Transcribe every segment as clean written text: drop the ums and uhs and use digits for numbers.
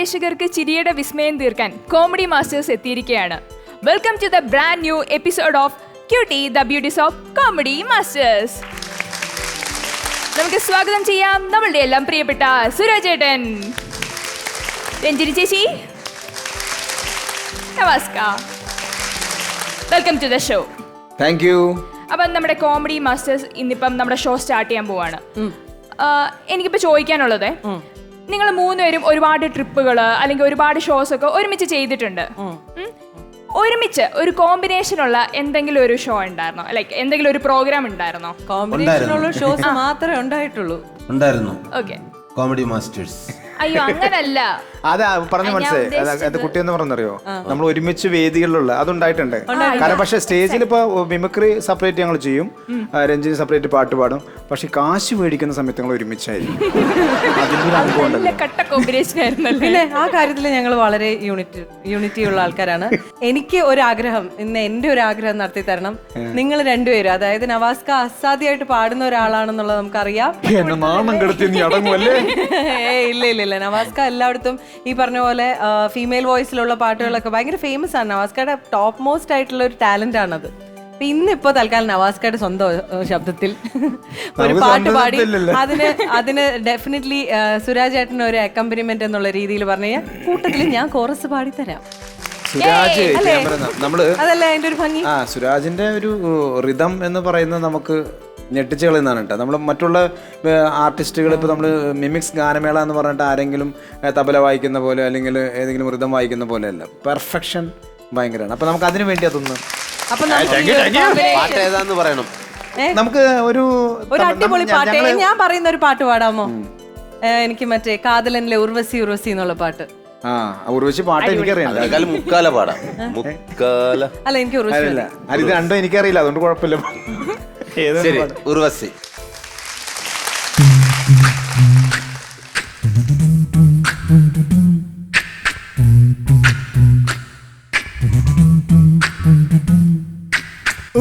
പ്രേക്ഷകർക്ക് ചിരിയുടെ വിസ്മയം തീർക്കാൻ കോമഡി മാസ്റ്റേഴ്സ് എത്തിയിരിക്കുകയാണ്. Welcome to the brand new episode of cutie the beauties of comedy masters. നമുക്ക് സ്വാഗതം ചെയ്യാം നമ്മളുടെ എല്ലാം പ്രിയപ്പെട്ട സുരാജ് ഏട്ടൻ, രഞ്ജിനി ചേച്ചി, നമസ്കാർ, welcome to the show. Thank you. അപ്പം നമ്മുടെ കോമഡി മാസ്റ്റേഴ്സ് ഇന്നിപ്പം നമ്മുടെ ഷോ സ്റ്റാർട്ട് ചെയ്യാൻ പോവാണ്. എനിക്കിപ്പോൾ ചോദിക്കാനുള്ളത്, നിങ്ങൾ മൂന്നുപേരും ഒരുപാട് ട്രിപ്പുകൾ അല്ലെങ്കിൽ ഒരുപാട് ഷോസ് ഒക്കെ ഒരുമിച്ച് ചെയ്തിട്ടുണ്ട്. ഒരുമിച്ച് ഒരു കോമ്പിനേഷനുള്ള എന്തെങ്കിലും ഒരു ഷോ ഉണ്ടായിരുന്നോ? ലൈക്ക് എന്തെങ്കിലും ഒരു പ്രോഗ്രാം ഉണ്ടായിരുന്നോ? കോമ്പിനേഷനുള്ള ഷോസ് മാത്രമേ ഉണ്ടായിട്ടുള്ളൂ. Okay, comedy masters. അയ്യോ അങ്ങനല്ല, അതെ പറഞ്ഞ മനസ്സിലായി. കുട്ടി എന്ന് പറഞ്ഞറിയോ, നമ്മൾ ഒരുമിച്ച് വേദികളിലുള്ള അതുണ്ടായിട്ടുണ്ട്. കാരണം പക്ഷെ സ്റ്റേജിൽ ഇപ്പൊ മിമിക്രി സെപ്പറേറ്റ് ഞങ്ങൾ ചെയ്യും, രഞ്ജിനി സെപ്പറേറ്റ് പാട്ട് പാടും. പക്ഷെ കാശ് മേടിക്കുന്ന സമയത്ത് ഞങ്ങൾ ഒരുമിച്ചായിരിക്കും. അതിന്റെ ഒരു അനുഭവം ഉണ്ടല്ലോ. കട്ട കോമ്പിനേഷൻ ആയിരുന്നല്ലോ. പിന്നെ ആ കാര്യത്തിൽ ഞങ്ങൾ വളരെ യൂണിറ്റി ഉള്ള ആൾക്കാരാണ്. എനിക്ക് ഒരു ആഗ്രഹം, ഇന്ന് എന്റെ ഒരു ആഗ്രഹം നടത്തി തരണം. നിങ്ങൾ രണ്ടുപേരും, അതായത് നവാസ്ക അസാധ്യമായിട്ട് പാടുന്ന ഒരാളാണെന്നുള്ളത് നമുക്കറിയാം. ഇല്ല ഇല്ല ഇല്ല, നവാസ്ക എല്ലായിടത്തും ഈ പറഞ്ഞ പോലെ ഫീമെയിൽ വോയിസിലുള്ള പാട്ടുകളൊക്കെ ഭയങ്കര ഫേമസ് ആണ്. നവാസ്കയുടെ ടോപ്പ് മോസ്റ്റ് ആയിട്ടുള്ള ഒരു ടാലന്റ് ആണത്. ഇന്നിപ്പോ തൽക്കാലം നവാസ്കയുടെ സ്വന്തം ശബ്ദത്തിൽ ഒരു പാട്ട് പാടി അതിന് ഡെഫിനറ്റ്ലി സുരാജ് ഏട്ടന് ഒരു അക്കംപനിമെന്റ് എന്നുള്ള രീതിയിൽ പറഞ്ഞു കഴിഞ്ഞാൽ കൂട്ടത്തിൽ ഞാൻ കോറസ് പാടിത്തരാം. സുരാജ് അതല്ലേ അതിന്റെ ഒരു ഭംഗി. സുരാജിന്റെ ഒരു റിതം എന്ന് പറയുന്നത് നമുക്ക് ഞെട്ടിച്ച് കളയുന്നതാണ് കേട്ടോ. നമ്മൾ മറ്റുള്ള ആർട്ടിസ്റ്റുകൾ ഇപ്പോൾ നമ്മൾ മിമിക്സ് ഗാനമേള എന്ന് പറഞ്ഞിട്ട് ആരെങ്കിലും തബല വായിക്കുന്ന പോലെ അല്ലെങ്കിൽ ഏതെങ്കിലും ഋതം വായിക്കുന്ന പോലെ അല്ല, പെർഫെക്ഷൻ ഭയങ്കരമാണ്. അപ്പൊ നമുക്ക് അതിനു വേണ്ടി അതൊന്ന് നമുക്ക് ഒരു അടിപൊളി പാട്ട്, ഞാൻ പറയുന്ന ഒരു പാട്ട് പാടാമോ? എനിക്ക് മറ്റേ കാതലനിലെ ഉർവശി ഉർവശി എന്നുള്ള പാട്ട്. ഉർവശി പാട്ട് എനിക്കറിയാം. അല്ല, എനിക്ക് ഉർവശി അല്ല, ഇത് രണ്ടും എനിക്കറിയില്ല, അതുകൊണ്ട് കുഴപ്പമില്ല. Urvashi.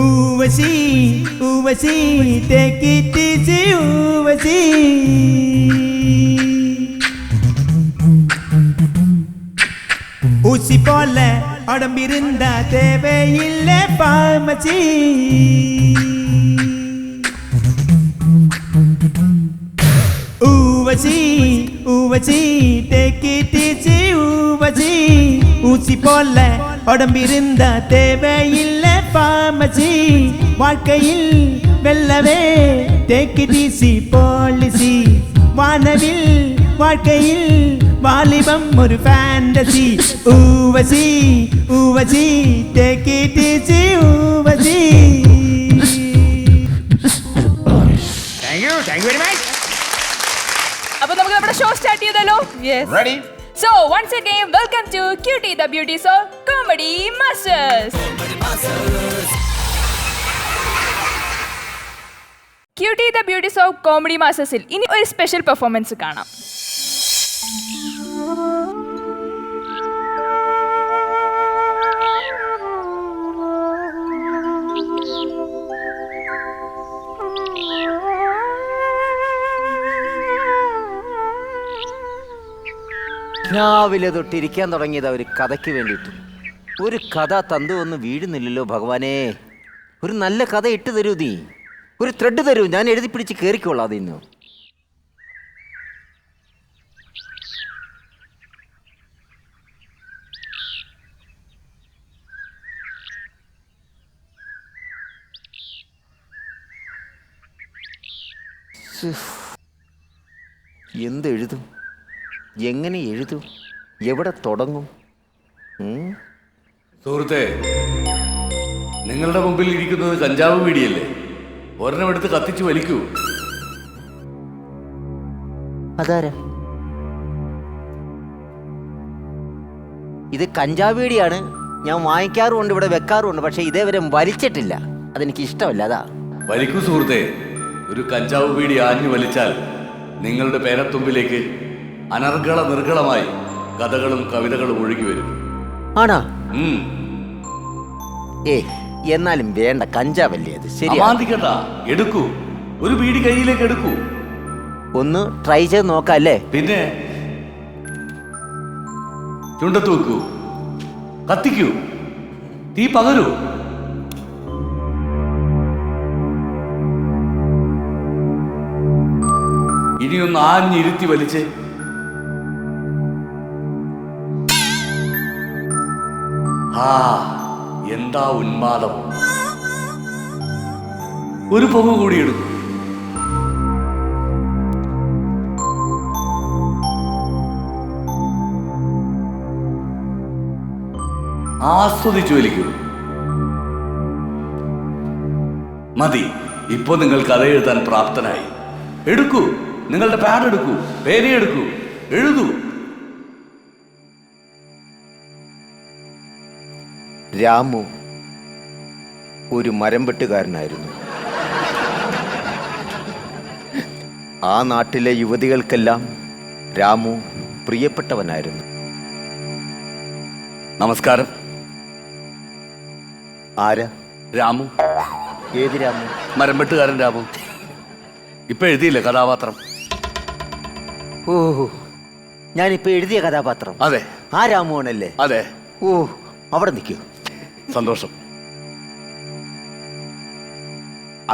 Uvasi, Uvasi, take it easy, Uvasi. ஊசி போல உடம்பிருந்தா தேவையில்லை பார்மசி. ஊவசி, ஊவசி, take it easy, ஊவசி. ஊசி போல உடம்பிருந்தா தேவையில்லை பார்மசி. வாழ்க்கையில் வெல்லவே take it easy பாலிசி. வானவில் வாழ்க்கையில் வாலிபம் ஒரு ஃபேண்டசி. ஊவசி, ஊவசி, take it easy, ஊவசி. Thank you very much. അപ്പൊ നമുക്ക് നമ്മുടെ ഷോ സ്റ്റാർട്ട് ചെയ്താലോ? Ready. So once again, welcome to Cutie the Beauties of Comedy Masters. Cutie the Beauties of Comedy Masters-ൽ ഇനി ഒരു സ്പെഷ്യൽ പെർഫോമൻസ് കാണാം. രാവിലെ തൊട്ടിരിക്കാൻ തുടങ്ങിയത് ഒരു കഥയ്ക്ക് വേണ്ടിയിട്ട്. ഒരു കഥ തന്തു ഒന്ന് വീഴുന്നില്ലല്ലോ ഭഗവാനെ. ഒരു നല്ല കഥ ഇട്ട് തരൂ, നീ ഒരു ത്രെഡ് തരൂ, ഞാൻ എഴുതി പിടിച്ച് കയറിക്കോളാം. അതിന്ന് എന്തെഴുതും, എങ്ങനെ എഴുതും, എവിടെ തുടങ്ങും? സുഹൃത്തെ, നിങ്ങളുടെ മുമ്പിൽ ഇരിക്കുന്നത് കഞ്ചാവ് വീടിയല്ലേ? ഒരെണ്ണം എടുത്ത് കത്തിച്ച് വലിക്കൂ. അതാരാ ഇത്? കഞ്ചാവ് വീടിയാണ്, ഞാൻ വാങ്ങിക്കാറുമുണ്ട്, ഇവിടെ വെക്കാറുമുണ്ട്, പക്ഷെ ഇതേവരെ വലിച്ചിട്ടില്ല. അതെനിക്ക് ഇഷ്ടമല്ല. അതാ വലിക്കൂ സുഹൃത്തെ. ഒരു കഞ്ചാവ് വീടി ആഞ്ഞു വലിച്ചാൽ നിങ്ങളുടെ പേരത്തുമ്പിലേക്ക് അനർഗള നിർഗളമായി കഥകളും കവിതകളും ഒഴുകി വരും. ആണോ? എന്നാലും വേണ്ട, കഞ്ചാവല്ലേ അത്. ശരി, എടുക്കൂ, ഒരു ബീഡി കയ്യിലേക്ക് എടുക്കൂ. ഒന്ന് ട്രൈ ചെയ്ത് നോക്കാം അല്ലേ? പിന്നെ ചുണ്ടത്ത് വെക്കൂ, കത്തിക്കൂ, തീ പകരൂ. ഇനിയൊന്ന് ആഞ്ഞിരുത്തി വലിച്ച് ആ എന്താ ഉന്മാദം. ഒരു പുക കൂടി എടുക്കും. ആസ്വദിച്ചു വലിക്കൂ. മതി, ഇപ്പൊ നിങ്ങൾ കഥ എഴുതാൻ പ്രാപ്തനായി. എടുക്കൂ, നിങ്ങളുടെ പാഡ് എടുക്കൂ, പേനയെടുക്കൂ, എഴുതൂ. രാമു ഒരു മരം വെട്ടുകാരനായിരുന്നു. ആ നാട്ടിലെ യുവതികൾക്കെല്ലാം രാമു പ്രിയപ്പെട്ടവനായിരുന്നു. നമസ്കാരം. ആരാ? രാമു. ഏത് രാമു? മരം വെട്ടുകാരൻ രാമു. ഇപ്പൊ എഴുതിയില്ലേ കഥാപാത്രം? ഓഹോ, ഞാനിപ്പോ എഴുതിയ കഥാപാത്രം. അതെ. ആ രാമുവാണല്ലേ? അതെ. ഓ, അവിടെ നിൽക്കൂ. സന്തോഷം.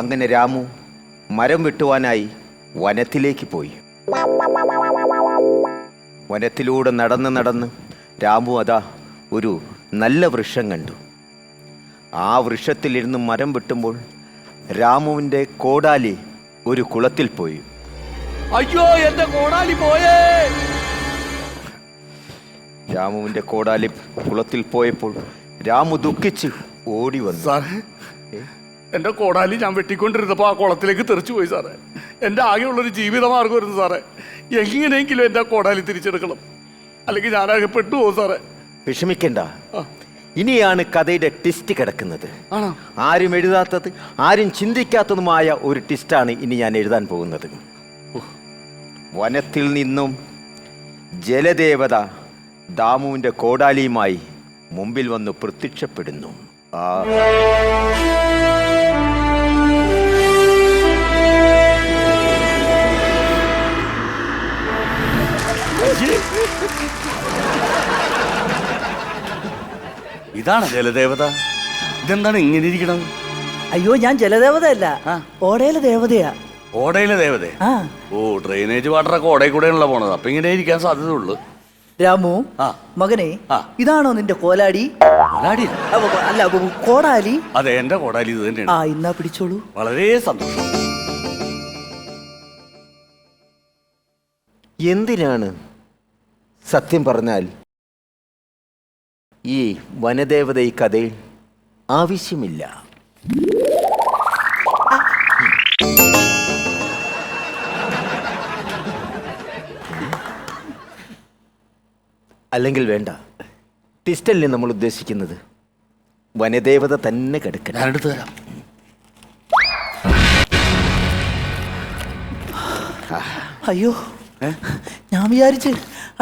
അങ്ങനെ രാമു മരം വെട്ടുവാനായി വനത്തിലേക്ക് പോയി. വനത്തിലൂടെ നടന്ന് നടന്ന് രാമു അതാ ഒരു നല്ല വൃക്ഷം കണ്ടു. ആ വൃക്ഷത്തിലിരുന്ന് മരം വെട്ടുമ്പോൾ രാമുവിൻ്റെ കോടാലി ഒരു കുളത്തിൽ പോയി. അയ്യോ, എന്റെ കോടാലി പോയേ! രാമുവിൻ്റെ കോടാലി കുളത്തിൽ പോയപ്പോൾ രാമു ദുഃഖിച്ച് ഓടി വന്നു. സാറേ, എന്റെ കോടാലി ഞാൻ വെട്ടിക്കൊണ്ടിരുന്നപ്പോ ആ കുളത്തിലേക്ക് തെറിച്ചു പോയി സാറേ. എന്റെ ആകെയുള്ളൊരു ജീവിത മാർഗമായിരുന്നു സാറേ. എങ്ങനെയെങ്കിലും എന്റെ കോടാലി തിരിച്ചെടുക്കണം, അല്ലെങ്കിൽ ഞാനാകെ പെട്ടുപോകും സാറേ. വിഷമിക്കണ്ട, ഇനിയാണ് കഥയുടെ ട്വിസ്റ്റ് കിടക്കുന്നത്. ആണോ? ആരും എഴുതാത്തത്, ആരും ചിന്തിക്കാത്തതുമായ ഒരു ട്വിസ്റ്റാണ് ഇനി ഞാൻ എഴുതാൻ പോകുന്നത്. വനത്തിൽ നിന്നും ജലദേവത ദാമുവിൻ്റെ കോടാലിയുമായി മുമ്പിൽ വന്ന് പ്രത്യക്ഷപ്പെടുന്നു. ഇതാണ് ജലദേവത. ഇതെന്താണ് ഇങ്ങനെ ഇരിക്കണം? അയ്യോ, ഞാൻ ജലദേവതയല്ല, ഓടയിലെ ദേവതയാ. ഓടയിലെ ദേവത? ആ. ഓ, ഡ്രെയിനേജ് വാട്ടറൊക്കെ ഓടയിൽ കൂടെയാണല്ലോ പോണത്. അപ്പൊ ഇങ്ങനെ ഇരിക്കാൻ സാധ്യതയുള്ളൂ. രാമു, ആ. മകനെ, ആ. ഇതാണോ നിന്റെ കോലാടി? കോടാലി? അല്ല, കോടാലി. അതെ, എന്റെ കോടാലി ഇത് തന്നെയാണ്. ആ, ഇന്നാ പിടിച്ചോളൂ. വളരെ സന്തോഷം. എന്തിനാണ് സത്യം പറഞ്ഞാൽ ഈ വനദേവത ഈ കഥയിൽ ആവശ്യമില്ല. അല്ലെങ്കിൽ വേണ്ട, ട്വിസ്റ്റല്ലേ നമ്മൾ ഉദ്ദേശിക്കുന്നത്. വനദേവത തന്നെ കിടക്കണം. ഞാനെടുത്ത് തരാം. അയ്യോ, ഞാൻ വിചാരിച്ച്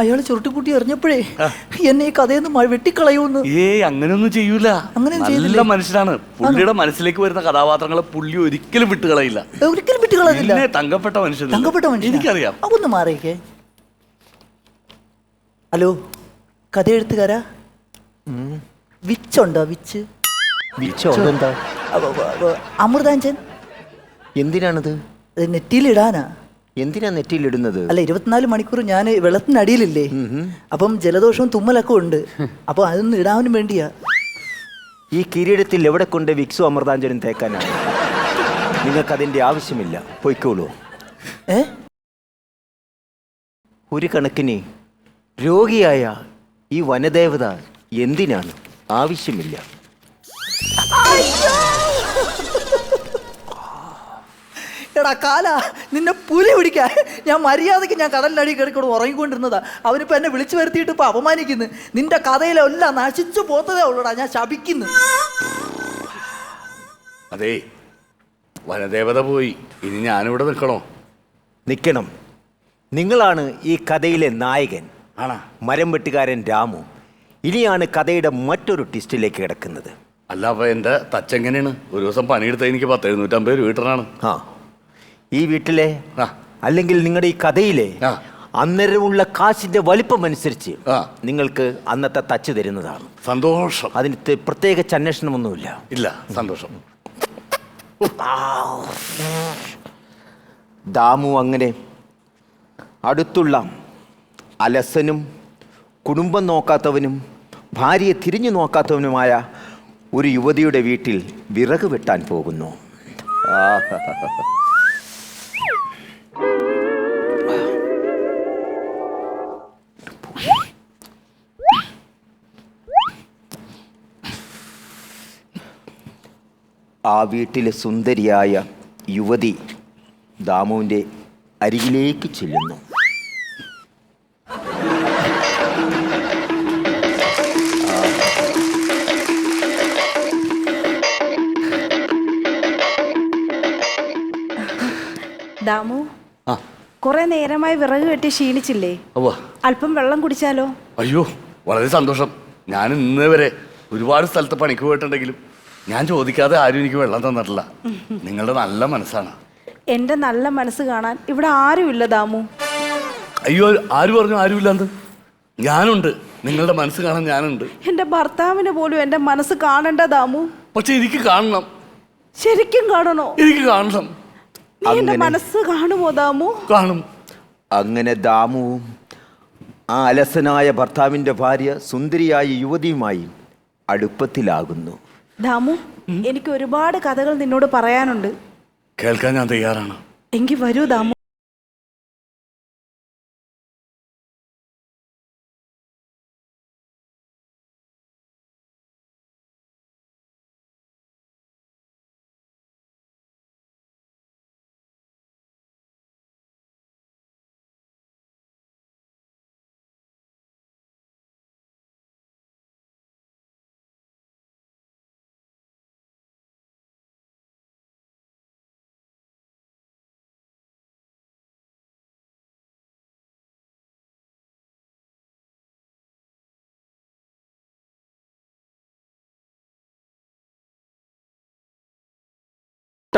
അയാള് ചുരുട്ടിക്കുട്ടി എറിഞ്ഞപ്പോഴേ എന്നെ ഈ കഥയെന്ന് വെട്ടിക്കളയൂന്ന്. അങ്ങനെയൊന്നും ചെയ്യൂല. അങ്ങനെ നല്ല ചെയ്തില്ലേ? മനുഷ്യനാണ്. പുള്ളിയുടെ മനസ്സിലേക്ക് വരുന്ന കഥാപാത്രങ്ങളെ പുള്ളി ഒരിക്കലും വിട്ടുകളയില്ല. ഒരിക്കലും വിട്ടുകളഞ്ഞില്ല. പിന്നെ തങ്കപ്പെട്ട മനുഷ്യൻ. തങ്കപ്പെട്ട മനുഷ്യൻ. എനിക്കറിയാം. അതൊന്ന് മാറിയേക്കേ. ഹലോ, കഥ എഴുത്തുകാരാ? വിച്ചുണ്ടോ? വിച്ച്? വിച്ചോ? അതെന്താ? അമൃതാഞ്ചൻ. എന്തിനാണിത്? നെറ്റിയിലിടാനാ. എന്തിനാ നെറ്റിയിലിടുന്നത്? അല്ല, 24 മണിക്കൂർ ഞാൻ വെള്ളത്തിനടിയിലില്ലേ, അപ്പം ജലദോഷവും തുമ്മലൊക്കെ ഉണ്ട്. അപ്പൊ അതൊന്നും ഇടാനും വേണ്ടിയാ. ഈ കിരീടത്തിൽ എവിടെ കൊണ്ട് വിക്സും അമൃതാഞ്ജനും തേക്കാനാണ്? നിങ്ങൾക്ക് അതിന്റെ ആവശ്യമില്ല, പൊയ്ക്കോളൂ. ഒരു കണക്കിന് രോഗിയായ ഈ വനദേവത എന്തിനാണ്? ആവശ്യമില്ല. എടാ കാല, നിന്നെ പുലി പിടിക്കാൻ ഞാൻ മര്യാദയ്ക്ക് ഞാൻ കടലിനടി കയറിക്കൊണ്ട് ഉറങ്ങിക്കൊണ്ടിരുന്നതാ. അവനിപ്പോ എന്നെ വിളിച്ചു വരുത്തിയിട്ട് ഇപ്പൊ അപമാനിക്കുന്നു. നിന്റെ കഥയിലെല്ലാം നശിച്ചു പോത്തതേ ഉള്ളൂടാ. ഞാൻ ശപിക്കുന്നു. അതെ, വനദേവത പോയി, ഇനി ഞാനിവിടെ നിൽക്കണോ? നിൽക്കണം. നിങ്ങളാണ് ഈ കഥയിലെ നായകൻ. ആണോ? മരം വെട്ടുകാരൻ രാമു. ഇനിയാണ് കഥയുടെ മറ്റൊരു ട്വിസ്റ്റിലേക്ക് കിടക്കുന്നത്. അല്ല, അപ്പൊ എന്റെ തച്ചെങ്ങനെയാണ്? ഒരു ദിവസം പണിയെടുത്ത എനിക്ക് 10-750 രൂപ കിട്ടണാണ്. ഈ വീട്ടിലെ ആ. അല്ലെങ്കിൽ നിങ്ങളുടെ ഈ കഥയിലെ ആ. അന്നേരമുള്ള കാശിന്റെ വലിപ്പം അനുസരിച്ച് ആ. നിങ്ങൾക്ക് അന്നത്തെ തച്ച് തരുന്നതാണ്. സന്തോഷം. അതിന് പ്രത്യേകിച്ച് അന്വേഷണമൊന്നുമില്ല. ഇല്ല, സന്തോഷം. ദാമു അങ്ങനെ അടുത്തുള്ള അലസനും കുടുംബം നോക്കാത്തവനും ഭാര്യയെ തിരിഞ്ഞു നോക്കാത്തവനുമായ ഒരു യുവതിയുടെ വീട്ടിൽ വിറക് വെട്ടാൻ പോകുന്നു. ആ വീട്ടിലെ സുന്ദരിയായ യുവതി ദാമുവിൻ്റെ അരികിലേക്ക് ചെല്ലുന്നു. ദാമു, ആ. കുറെ നേരമായി വിറക് കെട്ടി ക്ഷീണിച്ചില്ലേ? ഉവ്വ. അല്പം വെള്ളം കുടിച്ചാലോ? അയ്യോ, വളരെ സന്തോഷം. ഞാൻ ഇന്ന് വരെ ഒരുപാട് സ്ഥലത്ത് പണിക്ക് പോയിട്ടുണ്ടെങ്കിലും ഞാൻ ചോദിക്കാതെ ആരും എനിക്ക് വെള്ളം തന്നിട്ടില്ല. നിങ്ങളുടെ നല്ല മനസ്സാണ്. എന്റെ നല്ല മനസ്സ് കാണാൻ ഇവിടെ ആരുമില്ല ദാമു. അയ്യോ, ആര് പറഞ്ഞു ആരുമില്ലാന്ന്? ഞാനുണ്ട്. നിങ്ങളുടെ മനസ്സ് കാണാൻ ഞാനുണ്ട്. എന്റെ ഭർത്താവിന് പോലും എന്റെ മനസ്സ് കാണണ്ട ദാമു. പക്ഷെ എനിക്ക് കാണണം. ശരിക്കും കാണണോ? എനിക്ക് കാണണം. നീ എന്റെ അങ്ങനെ- മനസ്സ് കാണുമോ ദാമു? കാണും. അങ്ങനെ ദാമുവും ആ അലസനായ ഭർത്താവിൻ്റെ ഭാര്യ സുന്ദരിയായ യുവതിയുമായി അടുപ്പത്തിലാകുന്നു. ദാമു, എനിക്ക് ഒരുപാട് കഥകൾ നിന്നോട് പറയാനുണ്ട്. കേൾക്കാൻ ഞാൻ തയ്യാറാണ്. എങ്കിൽ വരൂ ദാമു.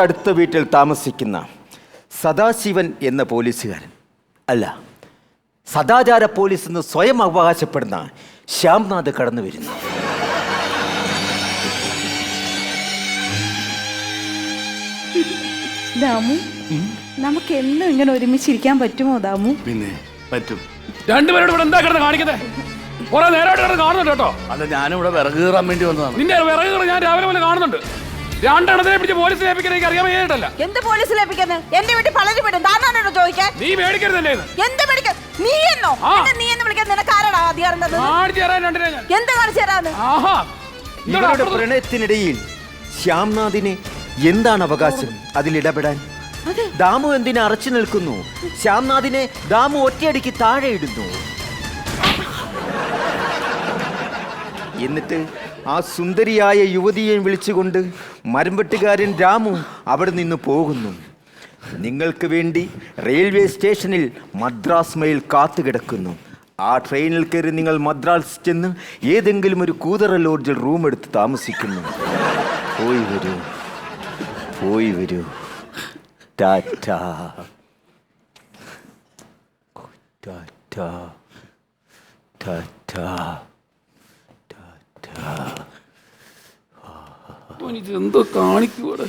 അടുത്ത വീട്ടിൽ താമസിക്കുന്ന സദാശിവൻ എന്ന പോലീസുകാരൻ, അല്ല സദാചാര പോലീസ് എന്ന് സ്വയം അവകാശപ്പെടുന്ന ശ്യാംനാഥ് കടന്നു വരുന്നു. ദാമു, നമുക്ക് എന്നും ഇങ്ങനെ ഒരുമിച്ചിരിക്കാൻ പറ്റുമോ ദാമു? പിന്നെ പറ്റും. രണ്ടുപേരോട് ഇവിടെ എന്താ കിടന്ന് കാണിക്കുന്നത്? കുറെ നേരമായിട്ട് കിടന്ന് കാണുന്നുണ്ട് കേട്ടോ. അല്ല, ഞാനിവിടെ വിറക് കീറാൻ വേണ്ടി വന്നതാണ്. നിന്റെ വിറക് കീറി ഞാൻ രാവിലെ മുതൽ കാണുന്നുണ്ട്. രണ്ടെണ്ണത്തിനെ പിടിച്ച് പോലീസിൽ ഏൽപ്പിക്കാൻ എനിക്ക് അറിയാൻ വയ്യായിട്ടല്ല. എന്ത് പോലീസിൽ ഏൽപ്പിക്കുന്നത്? എന്റെ വീട്ടിൽ പലരും വിടും. താനാണോ ചോദിക്കാൻ? നീ മേടിക്കരുതല്ലേ ഇത്? എന്ത് മേടിക്കാൻ? നീ എന്നോ? ആ. എന്നെ നീ എന്ന് വിളിക്കാൻ നിനക്ക് ആരാടാ അധികാരം തന്നത്? കാണിച്ചു തരാൻ രണ്ടിനെ ഞാൻ. എന്ത് കാണിച്ചു തരാന്ന്? ആഹാ. ഇതാ ഇവരുടെ അപ്പുറത്ത്. പ്രണയത്തിനിടയിൽ ശ്യാംനാഥിന് എന്താണ് അവകാശം അതിലിടപെടാൻ? ദാമു എന്തിനെ അറച്ചു നിൽക്കുന്നു? ശ്യാംനാഥിനെ ദാമു ഒറ്റയടിക്ക് താഴെ ഇടുന്നു. എന്നിട്ട് ആ സുന്ദരിയായ യുവതിയെ വിളിച്ചുകൊണ്ട് മരംവെട്ടുകാരൻ രാമു അവിടെ നിന്ന് പോകുന്നു. നിങ്ങൾക്ക് വേണ്ടി റെയിൽവേ സ്റ്റേഷനിൽ മദ്രാസ് മെയിൽ കാത്തുകിടക്കുന്നു. ആ ട്രെയിനിൽ കയറി നിങ്ങൾ മദ്രാസ് ചെന്ന് ഏതെങ്കിലും ഒരു കൂതറ ലോഡ്ജിൽ റൂം എടുത്ത് താമസിക്കുന്നു. പോയി വരൂ, പോയി വരൂ. ടാറ്റാ ടാറ്റാ ടാറ്റാ. എന്തോ കാണിക്കൂടെ?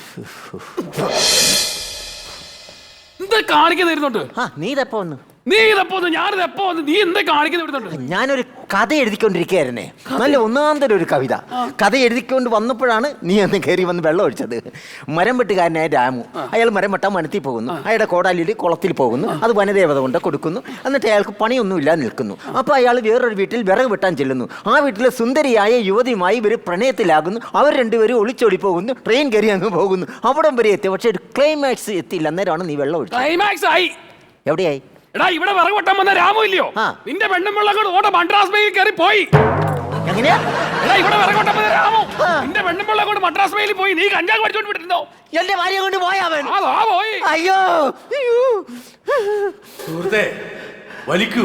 എന്താ കാണിക്കുന്നിരുന്നോട്ട്? നീ ഇതെപ്പോ വന്നു? നീ ഇതെപ്പോ വന്നു? ഞാനിത് എപ്പോ വന്നു? നീ എന്താ കാണിക്കുന്ന ഇവിടുന്നുണ്ട്? ഞാനൊരു കഥ എഴുതിക്കൊണ്ടിരിക്കുകയായിരുന്നേ. നല്ല ഒന്നാന്തര ഒരു കവിത. കഥ എഴുതിക്കൊണ്ട് വന്നപ്പോഴാണ് നീ അന്ന് കയറി വന്ന് വെള്ളം ഒഴിച്ചത്. മരം വെട്ടുകാരനായ രാമു, അയാൾ മരം വെട്ടാൻ വനത്തിൽ പോകുന്നു. അയാളുടെ കോടാലിയിൽ കുളത്തിൽ പോകുന്നു. അത് വനദേവത കൊണ്ട് കൊടുക്കുന്നു. എന്നിട്ട് അയാൾക്ക് പണിയൊന്നുമില്ല നിൽക്കുന്നു. അപ്പോൾ അയാൾ വേറൊരു വീട്ടിൽ വിറക് വെട്ടാൻ ചെല്ലുന്നു. ആ വീട്ടിലെ സുന്ദരിയായ യുവതിയുമായി ഇവർ പ്രണയത്തിലാകുന്നു. അവർ രണ്ടുപേരും ഒളിച്ചോടി പോകുന്നു. ട്രെയിൻ കയറി അങ്ങ് പോകുന്നു. അവിടം വരെ എത്തി. പക്ഷേ ഒരു ക്ലൈമാക്സ് എത്തിയില്ല. അന്നേരമാണ് നീ വെള്ളം ഒഴിച്ചത്. ക്ലൈമാക്സ് ആയി. എവിടെയായി? എടാ, ഇവിടെ വിറക് വെട്ടാൻ വന്ന രാമു ഇല്ലയോ? ആ. നിന്റെ പെണ്ണും പിള്ളേർ ഓട്ട മദ്രാസ് മെയിൽ കയറി പോയി. എങ്ങനെയാ? എടാ, ഇവിടെ വിറക് വെട്ടാൻ വന്ന രാമു നിന്റെ പെണ്ണും പിള്ളേർ കൊണ്ട് മദ്രാസ് മെയിൽ പോയി. നീ കഞ്ചാവ് പഠിച്ചോണ്ട് വിട്ടിരുന്നോ? എന്റെ ഭാര്യ കൊണ്ട് പോയവൻ. അതാ പോയി. അയ്യോ, സുഹൃത്തെ, വലിക്കൂ,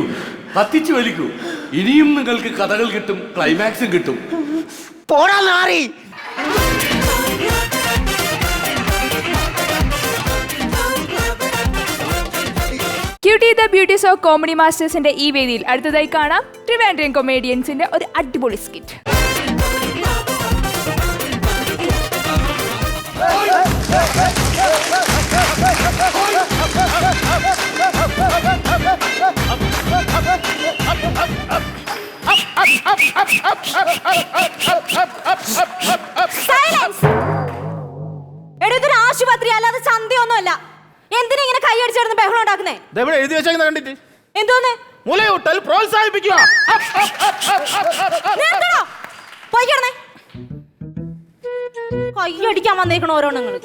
കത്തിച്ചു വലിക്കൂ. ഇനിയും നിങ്ങൾക്ക് കഥകൾ കിട്ടും, ക്ലൈമാക്സും കിട്ടും. പോടാ നാറി. Q beauty the beauties of comedy മാസ്റ്റേഴ്സിന്റെ ഈ വേദിയിൽ അടുത്തതായി കാണാം ട്രിവാൻഡ്രം കൊമേഡിയൻസിന്റെ ഒരു അടിപൊളി സ്കിറ്റ്. ഇതൊരു ആശുപത്രി അല്ലാതെ ചന്തയൊന്നുമല്ല. എന്തിനാ ഇങ്ങനെ കൈയടിച്ചിരുന്ന് ബഹളം ഉണ്ടാക്കുന്നേ? എഴുതി വെച്ചേക്കുന്ന കണ്ടിട്ട് എന്തോന്ന് മുലയൂട്ടൽ പ്രോത്സാഹിപ്പിക്കുക. പോയിക്കണേ, കൈയടിക്കാൻ വന്നേക്കണ ഓരോണ്ണങ്ങള്.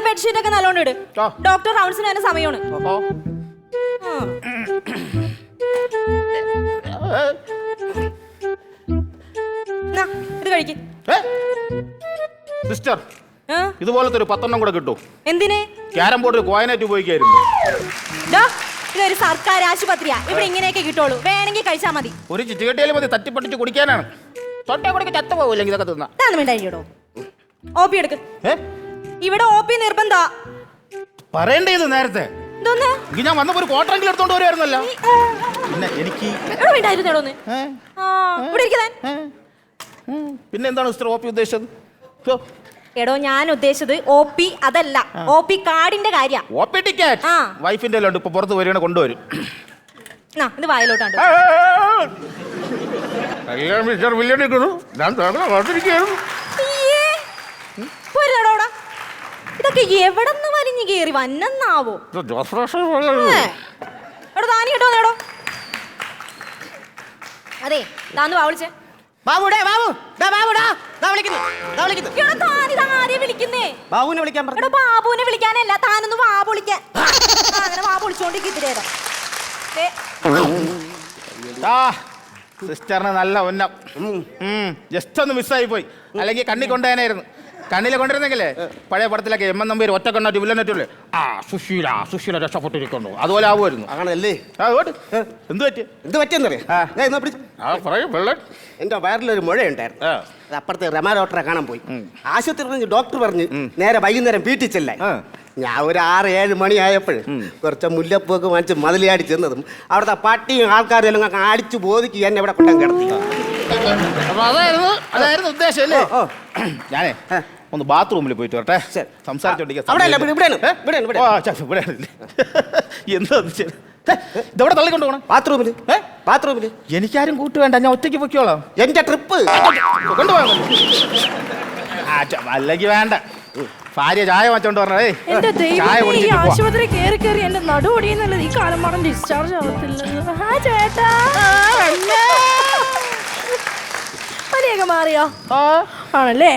ബെഡ്ഷീറ്റ് ഒക്കെ നല്ലോണം ഇട്. ഡോക്ടർ റൗണ്ട്സിന് തന്നെ സമയമാണ്. ഇത് കഴിക്ക്. സിസ്റ്റർ, ഇതുപോലത്തെ ഒരു 10 കൂടെ കിട്ടും. എന്തിന്? ക്യാരം ബോർഡിൽ കോയനായിട്ട് ഉപയോഗിക്കായിരുന്നു. ഇതൊരു സർക്കാർ ആശുപത്രിയാ, ഇവിടെ ഇങ്ങനെയൊക്കെ കിട്ടുള്ളൂ. വേണമെങ്കിൽ കഴിച്ചാൽ മതി. ഒരു ചിറ്റുകെട്ടിയാലും മതി, തട്ടിപ്പട്ടിച്ച് കുടിക്കാനാണ്. തൊട്ടേ കൂടെ ചത്ത പോവില്ലെങ്കിൽ ഇതൊക്കെ തിന്നാ. OP എടുക്ക്. ഇവിടെ OP നിർബന്ധ. പറയേണ്ടത് നേരത്തെ. ഞാൻ വന്നപ്പോ ഒരു ക്വാർട്ടറെങ്കിലും എടുത്തോണ്ട് വരുമായിരുന്നല്ലോ. പിന്നെ എനിക്ക് പിന്നെ എന്താണ് സിസ്റ്റർ OP ഉദ്ദേശിച്ചത്? എടോ, ഞാൻ ഉദ്ദേശിച്ചത് OP അതല്ല, OP കാർഡിന്റെ കാര്യം. OP ടിക്കറ്റ് വൈഫിന്റെ എല്ലാം ഇപ്പൊ പുറത്ത് വരികയാണ്, കൊണ്ടുവരും. ഇത് വായിലോട്ടാണ്. ഇതൊക്കെ എവിടെന്ന് വലിഞ്ഞു കേറി വന്നെന്നാവോ? അതെ, താന്ന് വിളിച്ചേ. ബാബുവിനെ വിളിക്കാനല്ല, താനൊന്ന് വാ വിളിക്കാൻ. അങ്ങനെ വാ വിളിച്ചോണ്ടിരിക്കും. സിസ്റ്ററിന് നല്ല ഉന്നം. ജസ്റ്റ് ഒന്ന് മിസ്സായി പോയി, അല്ലെങ്കിൽ കണ്ണി കൊണ്ടുപോകാനായിരുന്നു. കണ്ണിലെ കൊണ്ടിരുന്നെങ്കിലേ പഴയ പടത്തിലൊക്കെ എം എൻ നമ്പർ ഒറ്റ കണ്ണായിട്ട് വില്ലനറ്റല്ലേ, സുശീല രക്ഷപ്പെട്ടിരിക്കുന്നു, അതുപോലെ ആവുമായിരുന്നു. അങ്ങനല്ലേ? എന്ത് പറ്റി? എന്ത് പറ്റിയെന്നറിയാം, എന്റെ വയറിലൊരു മുഴയുണ്ടായിരുന്നു. അത് അപ്പുറത്തെ രമാ ഡോക്ടറെ കാണാൻ പോയി. ആശുപത്രി ഡോക്ടർ പറഞ്ഞ് നേരെ വൈകുന്നേരം വീട്ടിൽ ചെല്ലാൻ. ഞാൻ ഒരു 6-7 മണിയായപ്പോൾ കുറച്ച് മുല്ലപ്പൊക്കെ വാങ്ങിച്ച് മതിലിയാടി ചെന്നതും അവിടുത്തെ പട്ടിയും ആൾക്കാരും എല്ലാം അടിച്ചു ബോധിക്ക് എന്നെ ഇവിടെ കൊണ്ടു കിടത്തി. അതായിരുന്നു ഉദ്ദേശം അല്ലേ? ഞാനേ ഒന്ന് ബാത്റൂമിൽ പോയിട്ട് വരട്ടെ, സംസാരിച്ചോണ്ടിരിക്കാം. ഇതെവിടെ തള്ളിക്കൊണ്ടു പോകണം? ബാത്റൂമില്. എനിക്കാരും കൂട്ട് വേണ്ട, ഞാൻ ഒറ്റയ്ക്ക് പൊയ്ക്കോളാം. എന്റെ ട്രിപ്പ് കൊണ്ടുപോകാൻ അല്ലെങ്കിൽ വേണ്ട. ഭാര്യ ചായ വെച്ചോണ്ട് പറഞ്ഞേ, ആശുപത്രി കേറി കേറി എന്റെ നടുപൊടിയെന്നുള്ളത് ഈ കാലം മാടം ഡിസ്ചാർജ് ആവത്തില്ല. ചേട്ടാ പനിയൊക്കെ മാറിയോ? ആണല്ലേ?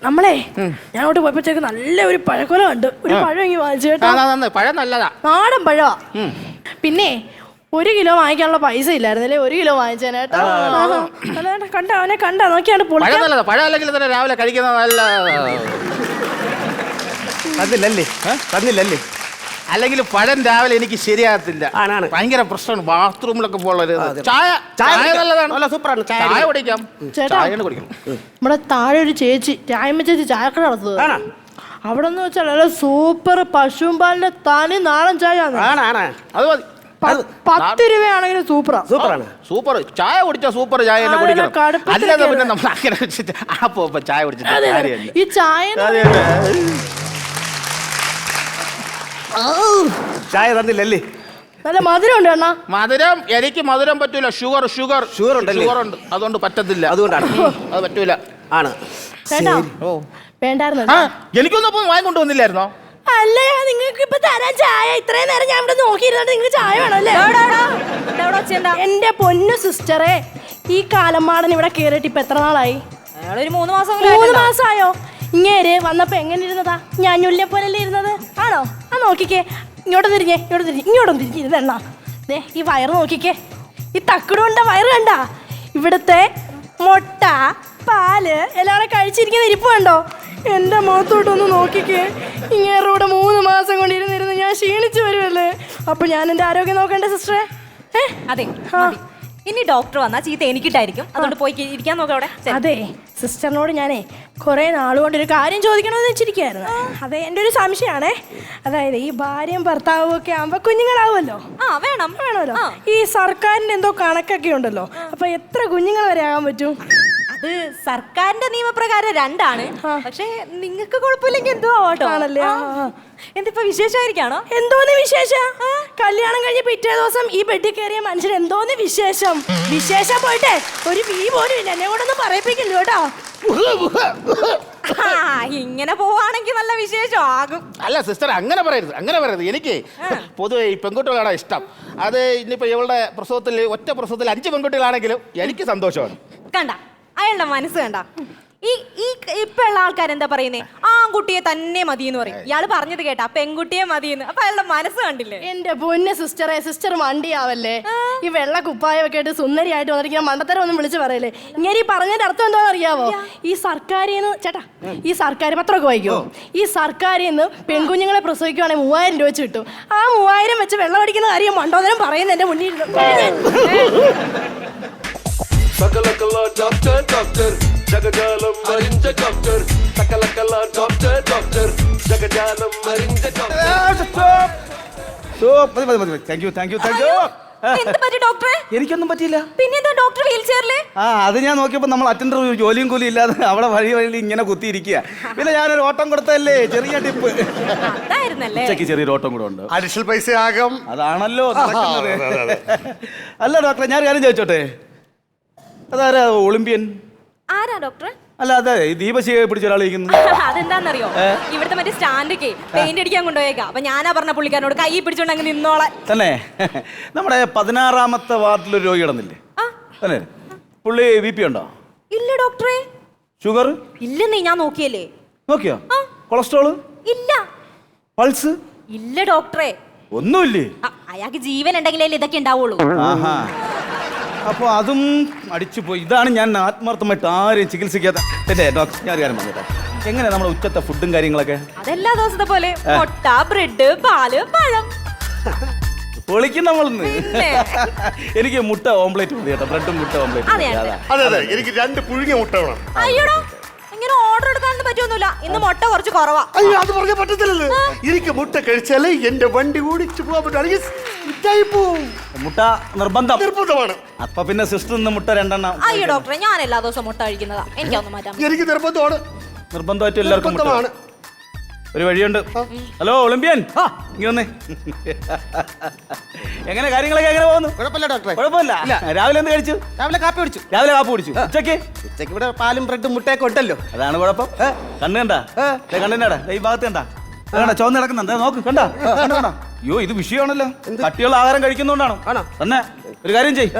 നമ്മളെ ഞാൻ അങ്ങോട്ട് പോയപ്പോഴത്തേക്ക് നല്ല ഒരു പഴക്കൊല കണ്ട്. ഒരു പഴം ഇങ്ങനെ വാങ്ങിച്ചേട്ടാ. പഴം നല്ലതാ, നാടൻ പഴവാ. പിന്നെ 1 കിലോ വാങ്ങിക്കാനുള്ള പൈസ ഇല്ലായിരുന്നല്ലേ? 1 കിലോ വാങ്ങിച്ചേട്ടാ. കണ്ട അവനെ കണ്ടാ നോക്കിയാണ് നല്ലതാ. പഴം അല്ലെങ്കിൽ തന്നെ രാവിലെ കഴിക്കുന്ന നല്ല. തന്നില്ലല്ലേ? അല്ലെങ്കിൽ പഴം രാവിലെ എനിക്ക് ശരിയാകത്തില്ല, ഭയങ്കര പ്രശ്നമാണ്. ബാത്റൂമിലൊക്കെ പോകുന്നത്. ചായ നല്ലതാണ്, സൂപ്പറാണ്. ചായ കുടിക്കാം. നമ്മുടെ താഴെ ഒരു ചേച്ചി, രായ്മ ചേച്ചി ചായക്കട നടത്തുന്നത്. അവിടെ നിന്ന് വെച്ചാൽ നല്ല സൂപ്പർ പശുവും പാലിന്റെ തനി നാടൻ ചായ. അത് മതി. 10 രൂപയാണെങ്കിലും സൂപ്പറാണ്. സൂപ്പർ ചായ കുടിച്ചാ സൂപ്പർ ചായ തന്നെ കുടിക്കണം. അല്ലാതെ പിന്നെ നമ്മൾ അങ്ങനെ വെച്ചിട്ട് ചായ കുടിച്ചിട്ട് ഈ ചായ തന്നില്ലല്ലേ? നല്ല മധുരം ഉണ്ട് അണ്ണാ. മധുരം എനിക്ക് മധുരം പറ്റൂല. ഷുഗർ ഉണ്ട്, അതുകൊണ്ട് പറ്റത്തില്ല. അതുകൊണ്ടാണ് അത് പറ്റൂല. ആണ് ചേട്ടാ, വേണ്ടായിരുന്നു. എനിക്കൊന്നും വാങ്ങിക്കൊണ്ട് വന്നില്ലായിരുന്നോ? അല്ലേ, നിങ്ങൾക്ക് ഇപ്പൊ തരാൻ ചായ. ഇത്രയും നേരം ഞാൻ ഇവിടെ നോക്കിയിരുന്നിട്ട് നിങ്ങൾക്ക് ചായ വേണമല്ലേ? എന്റെ പൊന്നു സിസ്റ്ററെ, ഈ കാലമാടൻ ഇവിടെ കേറിയിട്ട് ഇപ്പൊ എത്ര നാളായി? 3 മാസമായോ? ഇങ്ങേര് വന്നപ്പോ എങ്ങനെ ഇരുന്നതാ? ഞാൻ ഞുല്ലെ പോലല്ലേ ഇരുന്നത്? ആണോ? നോക്കിക്കേ, ഇങ്ങോട്ട് തിരിഞ്ഞേ, ഇങ്ങോട്ടും തിരിഞ്ഞിരുന്നെണ്ണ. ഈ വയറ് നോക്കിക്കേ, ഈ തക്കടുണ്ട വയറ് കണ്ട? ഇവിടുത്തെ മുട്ട പാല് എല്ലാം കഴിച്ചിരിക്കുന്ന ഇരിപ്പ് കണ്ടോ? എന്റെ മുഖത്തോട്ടൊന്ന് നോക്കിക്കേ. ഇങ്ങേറൂടെ 3 മാസം കൊണ്ടിരുന്നിരുന്ന് ഞാൻ ക്ഷീണിച്ചു വരുമല്ലേ? അപ്പൊ ഞാൻ എന്റെ ആരോഗ്യം നോക്കണ്ടേ സിസ്റ്ററെ? അതെ, ഇനി ഡോക്ടർ വന്നാൽ ചീത്ത എനിക്കിട്ടായിരിക്കും. അതുകൊണ്ട് പോയി ഇരിക്കാൻ നോക്കാം അവിടെ. അതെ, സിസ്റ്ററിനോട് ഞാനേ കുറെ നാളുകൊണ്ട് ഒരു കാര്യം ചോദിക്കണമെന്ന് വെച്ചിരിക്കുകയായിരുന്നു. അതെ, എൻ്റെ ഒരു സംശയമാണേ. അതായത് ഈ ഭാര്യയും ഭർത്താവും ഒക്കെ ആകുമ്പോ കുഞ്ഞുങ്ങളാവുമല്ലോ. വേണമല്ലോ. ഈ സർക്കാരിന്റെ എന്തോ കണക്കൊക്കെ ഉണ്ടല്ലോ. അപ്പൊ എത്ര കുഞ്ഞുങ്ങൾ വരെ ആകാൻ പറ്റും? അത് സർക്കാരിന്റെ നിയമപ്രകാരം 2 ആണ്. പക്ഷെ നിങ്ങൾക്ക് കുഴപ്പമില്ലെങ്കിൽ എന്തോ ആണല്ലേ. എന്തിപ്പോ വിശേഷമായിരിക്കാണോ? എന്തോന്ന് വിശേഷം? കല്യാണം കഴിഞ്ഞ് പിറ്റേ ദിവസം ഈ ബെഡിൽ കയറിയ മനുഷ്യൻ എന്തോന്ന് വിശേഷം? വിശേഷം പോയിട്ടെ ഒരു വീ പോലും ഇല്ല. എന്നെ കൂടെ ഒന്നും പറയിപ്പിക്കില്ല കേട്ടോ. ഇങ്ങനെ പോവാണെങ്കിൽ നല്ല വിശേഷം ആകും. അല്ല സിസ്റ്റർ, അങ്ങനെ പറയരുത്. എനിക്ക് പൊതുവെ ഈ പെൺകുട്ടികളാണ് ഇഷ്ടം. അത് ഇനിയിപ്പോ ഇവളുടെ ഒറ്റ പ്രസവത്തിൽ 5 പെൺകുട്ടികളാണെങ്കിലും എനിക്ക് സന്തോഷമാണ്. കണ്ട അയാളുടെ മനസ്സ് കണ്ട. ഈ ഇപ്പൊ ഉള്ള ആൾക്കാർ എന്താ പറയുന്നേ? ആൺകുട്ടിയെ തന്നെ മതി എന്ന് പറയും. ഇയാള് പറഞ്ഞത് കേട്ടാ, പെൺകുട്ടിയെ മതിയെന്ന്. അപ്പൊ അയാളുടെ മനസ്സ് കണ്ടില്ലേ? എന്റെ പൊന്ന് സിസ്റ്ററെ, സിസ്റ്റർ മണ്ടിയാവല്ലേ. ഈ വെള്ള കുപ്പായൊക്കെ ആയിട്ട് സുന്ദരിയായിട്ട് വന്നിരിക്കുന്ന മണ്ടത്തരം ഒന്നും വിളിച്ച് പറയല്ലേ. ഇങ്ങനെ ഈ പറഞ്ഞതിന്റെ അർത്ഥം എന്താണെന്ന് അറിയാവോ? ഈ സർക്കാരിന്ന് ചേട്ടാ, ഈ സർക്കാർ പത്രമൊക്കെ വായിക്കുമോ? ഈ സർക്കാരിന്ന് പെൺകുഞ്ഞുങ്ങളെ പ്രസവിക്കുവാണെങ്കിൽ 3000 രൂപ വെച്ച് കിട്ടും. ആ 3000 വെച്ച് വെള്ളം അടിക്കുന്ന കാര്യം മണ്ടോദരം പറയുന്ന എന്റെ മുന്നിൽ ജഗജാലം മരിഞ്ച ഡോക്ടർ സകലകല ഡോക്ടർ ജഗജാലം മരിഞ്ച ഡോക്ടറെ? എനിക്കൊന്നും പറ്റിയില്ല. പിന്നെന്താ ഡോക്ടർ വീൽ ചെയറില്? അത് ഞാൻ നോക്കിയപ്പോ നമ്മൾ അറ്റൻഡർ ജോലിയും കൂലി ഇല്ലാതെ അവിടെ വഴി ഇങ്ങനെ കുത്തിയിരിക്കുക. പിന്നെ ഞാനൊരു ഓട്ടം കൊടുത്തല്ലേ, ചെറിയ ടിപ്പ്. ഉച്ചയ്ക്ക് ചെറിയൊരു ഓട്ടം കൂടെ ഉണ്ട്. അഡിഷണൽ പൈസ ആകും. അതാണല്ലോ നടക്കുന്നത്. അല്ല ഡോക്ടറെ, ഞാൻ കാര്യം ചോദിച്ചോട്ടെ, അതാരാ ഒളിമ്പ്യൻ? ആരാ ഡോക്ടർ? അല്ല, അതെ ദീപശിയെ പിടിച്ച ഒരാൾ ഇരിക്കുന്നു. അതെന്താന്നറിയോ? ഇവിടുത്തെ മറ്റേ സ്റ്റാൻഡൊക്കെ പെയിന്റ് അടിക്കാൻ കൊണ്ടുപോയേക്കാം. അപ്പൊ ഞാനാ പറഞ്ഞ പുള്ളിക്കാരനോട് കൈ പിടിച്ചോണ്ട് അങ്ങ് നിന്നോളാൻ. തന്നെ നമ്മുടെ 16ാമത്തെ വാർഡിലൊരു രോഗി കിടന്നില്ലേ? തന്നെ പുള്ളി BP ഉണ്ടോ? ഇല്ല ഡോക്ടറെ. ഷുഗർ ഇല്ലെന്നേ, ഞാൻ നോക്കിയല്ലേ. നോക്കിയോ? കൊളസ്ട്രോള് ഇല്ല. പൾസ് ഇല്ല ഡോക്ടറെ. ഒന്നുമില്ലേ? അയാൾക്ക് ജീവൻ ഉണ്ടെങ്കിലേ ഇതൊക്കെ ഉണ്ടാവുള്ളൂ. ആഹാ, അപ്പൊ അതും അടിച്ചു പോയി. ഇതാണ് ഞാൻ ആത്മാർത്ഥമായിട്ട് ആരെയും ചികിത്സിക്കാത്ത. പിന്നെ ഡോക്ടർ, ഞാൻ കാര്യം പറഞ്ഞേട്ടാ, എങ്ങനെ നമ്മുടെ ഉച്ചത്തെ ഫുഡും കാര്യങ്ങളൊക്കെ? അതെല്ലാ ദിവസത്തെ പോലെ മുട്ട, ബ്രെഡ്, പാല്, പഴം. പൊളിക്കും നമ്മളിന്ന്. എനിക്ക് മുട്ട ഓംപ്ലേറ്റ് മതി കേട്ടോ, ബ്രെഡും മുട്ട ഓംപ്ലേറ്റ്. അതെ, എനിക്ക് 2 പുഴുങ്ങിയ മുട്ട വേണം. അയ്യോടാ, ഇങ്ങനെ ഓർഡർ എടുക്കാനൊന്നും പറ്റുമൊന്നുമില്ല. ഇന്ന് മുട്ട കുറച്ച് കുറവാ. അയ്യോ, അത് പറഞ്ഞാൽ പറ്റത്തില്ലല്ലോ. എനിക്ക് മുട്ട കഴിച്ചാലേ എന്റെ വണ്ടി ഓടിച്ചു പോകാൻ പറ്റും. മുട്ട നിർബന്ധമാണ്. അപ്പൊ അപ്പൊ പിന്നെ സിസ്റ്റർ നിന്ന് മുട്ട 2 എണ്ണം. അയ്യോ ഡോക്ടറെ, ഞാൻ എല്ലാ ദിവസവും മുട്ട കഴിക്കുന്നതാ. എനിക്കൊന്നും മാറ്റാൻ. എനിക്ക് നിർബന്ധമാണ്. നിർബന്ധമായിട്ട് എല്ലാവർക്കും മുട്ട. ഒരു വഴിയുണ്ട്. ഹലോ ഒളിമ്പ്യൻ, ഇങ്ങ വന്നേ. എങ്ങനെ കാര്യങ്ങളൊക്കെ എങ്ങനെ പോകുന്നു? കുഴപ്പമില്ല ഡോക്ടറെ. കുഴപ്പമില്ല. രാവിലെ എന്ത് കഴിച്ചു? രാവിലെ കാപ്പി കുടിച്ചു. ഉച്ചയ്ക്ക് ഇവിടെ പാലും ബ്രെഡും മുട്ടയൊക്കെ ഉണ്ടല്ലോ. അതാണ് കുഴപ്പം. കണ്ണ് കണ്ടാ? കണ്ണിനാടാ ഈ ഭാഗത്ത് കണ്ടാ? ചോന്ന് കിടക്കുന്നുണ്ട്, നോക്ക്. കണ്ടാ? അയ്യോ, ഇത് വിഷയമാണല്ലോ. കട്ടിയുള്ള ആഹാരം കഴിക്കുന്നോണ്ടാണോ? തന്നെ ഒരു കാര്യം ചെയ്യ്,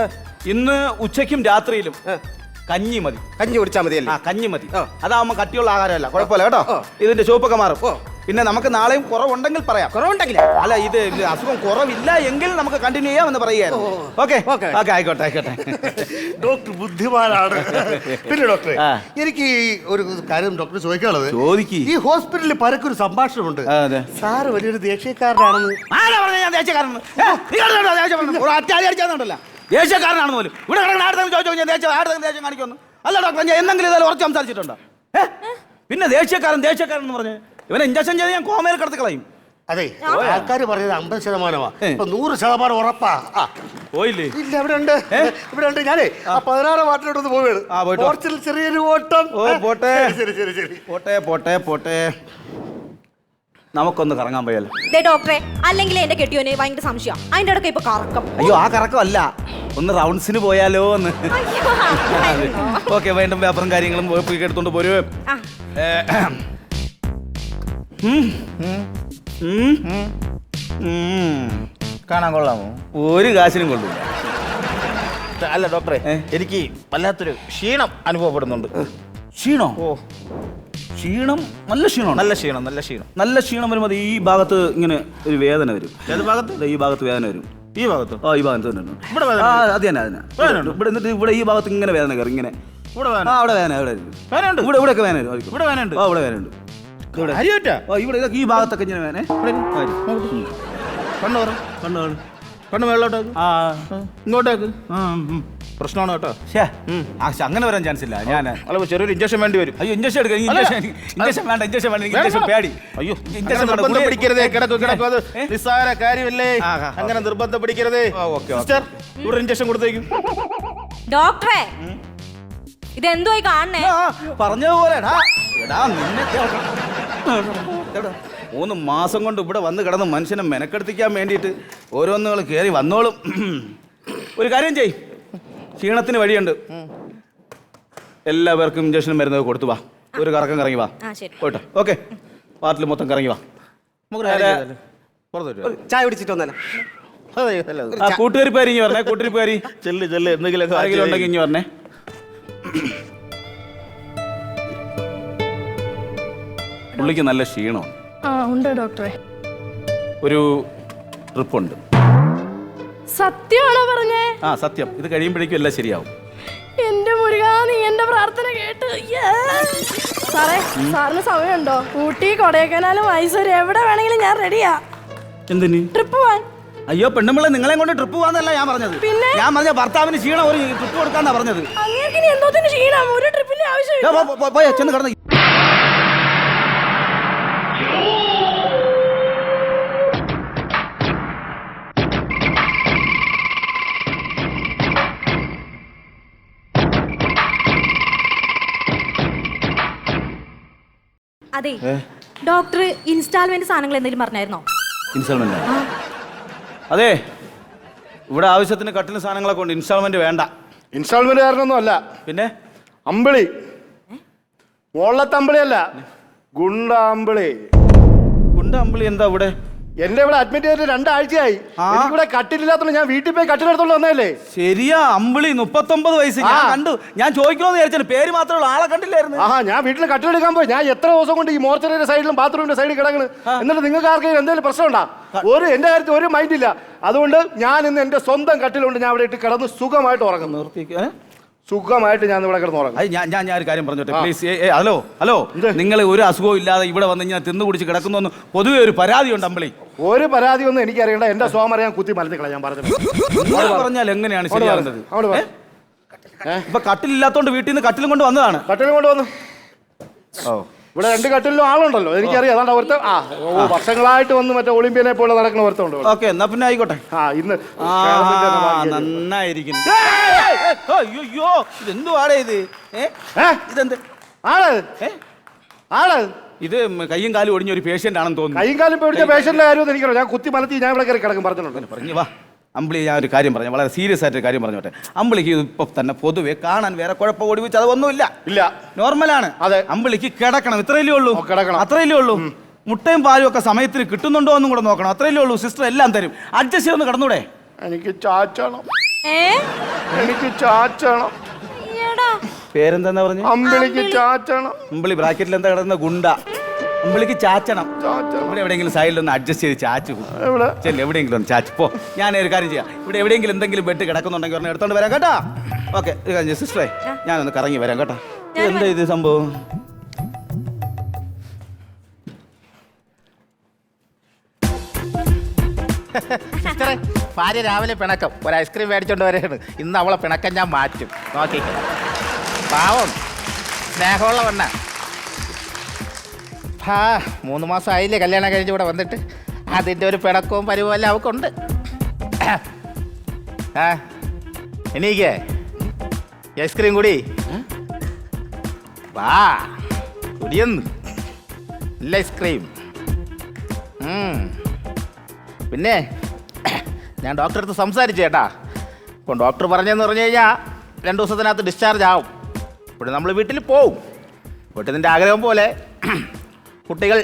ഇന്ന് ഉച്ചയ്ക്കും രാത്രിയിലും കഞ്ഞി മതി. കഞ്ഞി കുടിച്ചാൽ മതിയല്ലേ? കഞ്ഞി മതി. അതാവുമ്പോ കട്ടിയുള്ള ആഹാരമല്ല, കുഴപ്പമില്ല കേട്ടോ. ഇതിന്റെ ചുവപ്പൊക്കെ മാറും. പിന്നെ നമുക്ക് നാളെയും കുറവുണ്ടെങ്കിൽ പറയാം. കുറവുണ്ടെങ്കിൽ അല്ല, ഇത് അസുഖം കുറവില്ല എങ്കിൽ നമുക്ക് കണ്ടിന്യൂ ചെയ്യാമെന്ന് പറയായിരുന്നു. ഓക്കെ, ആയിക്കോട്ടെ. ഡോക്ടർ ബുദ്ധിമാനാണ്. പിന്നെ ഡോക്ടറെ, എനിക്ക് ഒരു കാര്യം ഡോക്ടർ ചോദിക്കാനുള്ളത്. ഈ ഹോസ്പിറ്റലിൽ പരക്കൊരു സംഭാഷണമുണ്ട്. സാറ് വലിയൊരു ദേഷ്യക്കാരനാണെന്ന്. ദേഷ്യക്കാരനാണെന്ന് പോലും ഇവിടെ ദേഷ്യം കാണിക്കുന്നു. അല്ല ഡോക്ടർ, ഞാൻ എന്തെങ്കിലും ഇതായാലും ഉറച്ച് സംസാരിച്ചിട്ടുണ്ടോ? പിന്നെ ദേഷ്യക്കാരൻ എന്ന് പറഞ്ഞ് ഇവനെ ഇഞ്ചക്ഷൻ ചെയ്ത് ഞാൻ കോമയിൽ കിടത്തി കളയും. അതെ, ആൾക്കാർ പറഞ്ഞത് 50%. 100% ഉറപ്പാ. പോയില്ലേ? ഇല്ല, ഇവിടെ ഉണ്ട്. ഞാനേ 16 വാട്ടിലോട്ടൊന്ന് പോവുകയാണ്. ചെറിയൊരു ഓട്ടം. പോട്ടെ. നമുക്കൊന്ന് കറങ്ങാൻ പോയല്ലോ. ഡോക്ടറെ, അല്ലെങ്കിൽ എന്റെ കെട്ടിയോനെ ഭയങ്കര സംശയം. അതിന്റെ ഇടയ്ക്ക് ഇപ്പൊ കറക്കം. അയ്യോ, ആ കറക്കം അല്ല, ഒന്ന് റൗണ്ട്സിന് പോയാലോ എന്ന്. ഓക്കെ, വീണ്ടും പേപ്പറും കാര്യങ്ങളും പോയി എടുത്തോണ്ട് പോരൂ. കാണാൻ കൊള്ളാമോ? ഒരു കാശിനും കൊള്ളൂല. അല്ല ഡോക്ടറെ, എനിക്ക് വല്ലാത്തൊരു ക്ഷീണം അനുഭവപ്പെടുന്നുണ്ട്. ക്ഷീണോ? ക്ഷീണം? നല്ല ക്ഷീണം. നല്ല ക്ഷീണം വരുമ്പോൾ ഈ ഭാഗത്ത് ഇങ്ങനെ ഒരു വേദന വരും. ഏത് ഭാഗത്ത്? ഈ ഭാഗത്ത് വേദന വരും. ഈ ഭാഗത്ത്? ഈ ഭാഗത്ത് തന്നെ. ഇവിടെ അത് തന്നെ. ഇവിടെ എന്നിട്ട് ഇവിടെ ഈ ഭാഗത്ത് ഇങ്ങനെ വേദന കയറും. ഇങ്ങനെ അവിടെ വേദന. ഇവിടെയൊക്കെ വേദന വരും. ഇവിടെ വേദനയുണ്ട്. ഇവിടെ വേദനയുണ്ട്. ഇവിടെ ഈ ഭാഗത്തൊക്കെ ഇങ്ങനെ വേദന. കണ്ണു മേളോട്ടേക്ക്, ഇങ്ങോട്ടേക്ക്. പ്രശ്നമാണ് കേട്ടോ. അങ്ങനെ വരാൻ ചാൻസ് ഇല്ല. ഞാൻ അല്ല ചെറിയൊരു ഇഞ്ചക്ഷൻ വേണ്ടി വരും. അയ്യോ ഇഞ്ചക്ഷൻ എടുക്കാം. ഇഞ്ചക്ഷൻ വേണ്ട, ഇഞ്ചക്ഷൻ പേടി. അയ്യോ ഇഞ്ചക്ഷൻ നിർബന്ധം പിടിക്കരുതേ, കിടക്കും അത് നിസ്സാര കാര്യമല്ലേ, അങ്ങനെ നിർബന്ധം പിടിക്കരുതേ. സിസ്റ്റർ ഇവിടെ ഇഞ്ചക്ഷൻ കൊടുത്തേക്കും. ഡോക്ടറെ ഇതെന്തുവായി കാണണേ? പറഞ്ഞതുപോലെ 3 മാസം കൊണ്ട് ഇവിടെ വന്ന് കിടന്ന് മനുഷ്യനെ മെനക്കെടുത്തിക്കാൻ വേണ്ടിയിട്ട് ഓരോന്നുകൾ കയറി വന്നോളും. ഒരു കാര്യം ചെയ്, ക്ഷീണത്തിന് വഴിയുണ്ട്. എല്ലാവർക്കും ഇഞ്ചക്ഷനും മരുന്നൊക്കെ കൊടുത്തു വാ. ഒരു കറക്കം കറങ്ങി വാ പോട്ടെ. ഓക്കെ, പാർട്ടിൽ മൊത്തം കറങ്ങി വാ. ചായ കുടിച്ചിട്ട് വന്നാലോ? കൂട്ടുകാരി ഇങ്ങി പറഞ്ഞേ, കൂട്ടുകാരി ചെല്ല് എന്തെങ്കിലും ഉണ്ടെങ്കിൽ ഇങ്ങി പറഞ്ഞേ. പുള്ളിക്ക് നല്ല ക്ഷീണമാണ്. ഉണ്ട് ഡോക്ടറെ. ഒരു ട്രിപ്പുണ്ട്. സത്യമാണോ പറഞ്ഞേ? സത്യം. ഇത് കഴിയുമ്പോഴേക്കും എല്ലാം ശരിയാവും. എന്റെ മുരുകാ, നീ എന്റെ പ്രാർത്ഥന കേട്ട്. സാറേ, സാറിന് സമയമുണ്ടോ? ഊട്ടി, കൊടൈക്കനാലും മൈസൂർ എവിടെ വേണമെങ്കിലും ഞാൻ റെഡിയാ. എന്തിന്? ട്രിപ്പ് പോവാൻ. അയ്യോ പെണ്ണുമ്പിള്ള, നിങ്ങളെ കൊണ്ട് ട്രിപ്പ് പോവാന്നല്ല ഞാൻ പറഞ്ഞത്. പിന്നെ ഞാൻ പറഞ്ഞ ഭർത്താവിന് ക്ഷീണം, ഒരു ട്രിപ്പ് കൊടുക്കാന്നാ പറഞ്ഞത്. അങ്ങനെ എന്തോത്തിന് ക്ഷീണം? ഒരു ട്രിപ്പിന്റെ ആവശ്യമില്ല. പോയ ചെന്ന് കിടന്ന്. അതെ, ഡോക്ടർ ഇൻസ്റ്റാൾമെന്റ് സാധനങ്ങൾ എന്തെങ്കിലും പറഞ്ഞായിരുന്നോ? ഇൻസ്റ്റാൾമെന്റ്? അതെ, ഇവിടെ ആവശ്യത്തിന് കട്ടിലും സാധനങ്ങളൊക്കെ ഉണ്ട്. ഇൻസ്റ്റാൾമെന്റ് വേണ്ട. ഇൻസ്റ്റാൾമെന്റ് കാരണമൊന്നും അല്ല. പിന്നെ അമ്പിളി, മോളത്തെ അമ്പിളി അല്ല, ഗുണ്ട അമ്പിളി. ഗുണ്ട അമ്പിളി എന്താ ഇവിടെ? എന്റെ ഇവിടെ അഡ്മിറ്റ് ചെയ്തിട്ട് 2 ആഴ്ചയായി. ഇവിടെ കട്ടിലില്ലാത്തോണ്ട് ഞാൻ വീട്ടിൽ പോയി കട്ടിലെടുത്തോണ്ട് വന്നല്ലേ. ശരിയാ, അമ്പിളി 39 വയസ്സ്. ഞാൻ കണ്ടു. ഞാൻ ചോദിക്കണമെന്ന് വിചാരിച്ചു, പേര് മാത്രമേ ഉള്ളൂ, ആളെ കണ്ടില്ലായിരുന്നു. ഞാൻ വീട്ടിൽ കട്ടിലെടുക്കാൻ പോയി. ഞാൻ എത്ര ദിവസം കൊണ്ട് ഈ മോർച്ചറിയുടെ സൈഡിലും ബാത്റൂമിന്റെ സൈഡിൽ കിടക്കണ്. എന്നിട്ട് നിങ്ങൾക്ക് ആർക്കെങ്കിലും എന്തെങ്കിലും പ്രശ്നമുണ്ടാ? എന്റെ കാര്യത്തിൽ ഒരു മൈൻഡ് ഇല്ല. അതുകൊണ്ട് ഞാൻ ഇന്ന് എന്റെ സ്വന്തം കട്ടിലുണ്ട് ഞാൻ ഇവിടെ ഇട്ട് കിടന്ന് സുഖമായിട്ട് ഉറങ്ങുന്നു. സുഖമായിട്ട് ഞാൻ ഇവിടെ കിടന്ന് ഉറങ്ങും. ഞാൻ ഒരു കാര്യം പറഞ്ഞോട്ടെ പ്ലീസ്. ഹലോ, നിങ്ങൾ ഒരു അസുഖവും ഇല്ലാതെ ഇവിടെ വന്ന് ഞാൻ തിന്നു കുടിച്ച് കിടക്കുന്നു പൊതുവെ ഒരു പരാതിയുണ്ട് അമ്പിളി. ഒരു പരാതി ഒന്നും എനിക്കറിയണ്ട. എന്റെ സ്വാമര ഞാൻ കുത്തി മലത്തിക്കളാം. ഞാൻ പറഞ്ഞാൽ എങ്ങനെയാണ് ശരിയാകുന്നത്? ഇപ്പൊ കട്ടിലില്ലാത്തോണ്ട് വീട്ടിൽ നിന്ന് കട്ടിലും കൊണ്ട് വന്നതാണ്. കട്ടിലും കൊണ്ട് വന്നു. ഇവിടെ 2 കട്ടിലും ആളുണ്ടല്ലോ, എനിക്കറിയാം. അതാണ്ട് ഒരുത്ത വർഷങ്ങളായിട്ട് വന്ന് മറ്റേ ഒളിമ്പ്യനെ പോലെ നടക്കുന്ന ഒരുത്തുണ്ട്. ഓക്കെ, എന്നാ പിന്നെ ആയിക്കോട്ടെ. ഇന്ന് നന്നായിരിക്കുന്നു. അയ്യോ, ഇതെന്തുവാടേ ഇത്? ഇതെന്ത് ആള്? ഇത് കയ്യും കാലും ഒടിഞ്ഞ ഒരു പേഷ്യന്റ് ആണെന്ന് തോന്നുന്നു. കയ്യും കാലും ഒടിഞ്ഞ പേഷ്യന്റിന്റെ കാര്യം എനിക്കറിയാം. ഞാൻ കുത്തി മലത്തി ഞാൻ ഇവിടെ കയറി കിടക്കും പറഞ്ഞിട്ടുണ്ട്. പറഞ്ഞു വാ അമ്പിളി, ഞാൻ ഒരു കാര്യം പറഞ്ഞു, വളരെ സീരിയസ് ആയിട്ട് കാര്യം പറഞ്ഞോട്ടെ. അമ്പിളിക്ക് ഇപ്പൊ തന്നെ പൊതുവെ കാണാൻ വേറെ കുഴപ്പം ഒടിവിച്ച് അതൊന്നുമില്ല. ഇല്ല, നോർമലാണ്. അതെ, അമ്പിളിക്ക് കിടക്കണം, ഇത്രയല്ലേ ഉള്ളൂ. കിടക്കണം, അത്രയല്ലേ ഉള്ളൂ. മുട്ടയും പാലും ഒക്കെ സമയത്തിന് കിട്ടുന്നുണ്ടോ എന്നും കൂടെ നോക്കണം. അത്രയല്ലേ ഉള്ളൂ. സിസ്റ്റർ എല്ലാം തരും. അഡ്ജസ്റ്റ് ചെയ്തൊന്ന് കിടന്നൂടെ? എനിക്ക് ചാച്ചണം, എനിക്ക് ചാച്ചണം. പേരെന്താ പറഞ്ഞു? അമ്പിളിക്ക് ചാച്ചണം. അമ്പിളി ബ്രാക്കറ്റിൽ എന്താ കിടന്ന? ഗുണ്ട. അമ്പിളിക്ക് ചാച്ചണം. ഇവിടെ എവിടെയെങ്കിലും സൈഡിലൊന്ന് അഡ്ജസ്റ്റ് ചെയ്ത് ചാച്ചു ചെല്ലു. എവിടെയെങ്കിലും ഒന്ന് ചാച്ചു പോ. ഞാൻ ഒരു കാര്യം ചെയ്യാം, ഇവിടെ എവിടെയെങ്കിലും എന്തെങ്കിലും ബെഡ് കിടക്കുന്നുണ്ടെങ്കിൽ പറഞ്ഞാൽ എടുത്തോണ്ട് വരാം കേട്ടോ. ഓക്കെ സിസ്റ്ററെ, ഞാനൊന്ന് കറങ്ങി വരാം കേട്ടോ. എന്താ ഇത് സംഭവം? സിസ്റ്ററെ, ഭാര്യ രാവിലെ പിണക്കം ഒരു ഐസ്ക്രീം മേടിച്ചോണ്ട് വരെയാണ്. ഇന്ന് അവളെ പിണക്കം ഞാൻ മാറ്റും. നോക്കി പാവം സ്നേഹമുള്ള പെണ്ണ. 3 മാസം ആയില്ലേ കല്യാണം കഴിഞ്ഞ് ഇവിടെ വന്നിട്ട്. അതിൻ്റെ ഒരു പിണക്കവും പരിവെല്ലാം അവൾക്കുണ്ട്. എനിക്കേ ഐസ്ക്രീം കൂടി വാ കുടിയൊന്ന് ഇല്ല ഐസ്ക്രീം. പിന്നെ ഞാൻ ഡോക്ടറെ അടുത്ത് സംസാരിച്ചു ചേട്ടാ. അപ്പം ഡോക്ടർ പറഞ്ഞതെന്ന് പറഞ്ഞു കഴിഞ്ഞാൽ 2 ദിവസത്തിനകത്ത് ഡിസ്ചാർജ് ആവും. ഇവിടെ നമ്മൾ വീട്ടിൽ പോവും. വീട്ടിൽ നിൻ്റെ ആഗ്രഹം പോലെ കുട്ടികൾ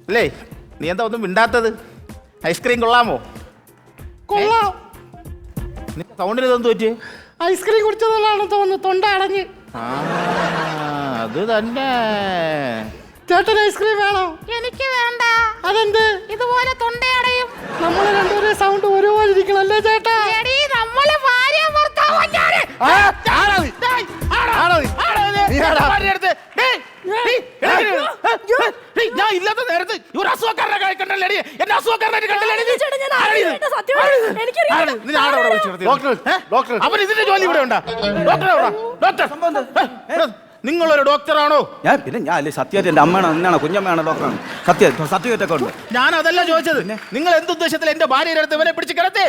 അല്ലേ? നീ എന്താ ഒന്നും മിണ്ടാത്തത്? ഐസ്ക്രീം കൊള്ളാമോ? കൊള്ളാം. നിന്റെ സൗണ്ടിന് ഇതെന്ത് പറ്റി? ഐസ്ക്രീം കുടിച്ചതല്ലാണെന്ന് തോന്നുന്നു, തൊണ്ട അടഞ്ഞ്. അത് തന്നെ. ചേട്ടൻ ഐസ്ക്രീം വേണോ? എനിക്ക് വേണ്ട. അതെന്ത്? ഇതുപോലെ തൊണ്ടയടയും. നമ്മള് രണ്ടുപേരും സൗണ്ട് ഒരുപോലെ ഇരിക്കണം അല്ലേ ചേട്ടാ? നമ്മളെ ഭാര്യ ഞാൻ ഇല്ലാത്ത നേരത്ത് ഒരു അസുഖക്കാരനെ കഴിക്കണ്ടല്ലേ? എന്നെ അസുഖക്കാരനായിട്ട് കണ്ടല്ലേ? ചേട്ടാ, സത്യമായിട്ട് എനിക്കറിയില്ല. ഡോക്ടർ അവൻ ഇതിന്റെ ജോലി ഇവിടെ ഉണ്ടാ ഡോക്ടർ നിങ്ങളൊരു ഡോക്ടറാണോ? ഞാൻ അല്ലേ സത്യമായിട്ട് എൻ്റെ അമ്മയാണോ എന്നാണോ കുഞ്ഞമ്മയാണോ ഡോക്ടറാണ് സർട്ടിഫിക്കറ്റ് ഉണ്ട്. ഞാൻ അതല്ല ചോദിച്ചത്. നിങ്ങൾ എന്തുദ്ദേശത്തിൽ എന്റെ ഭാര്യയുടെ അടുത്ത് ഇവനെ പിടിച്ച് കിടത്തേ?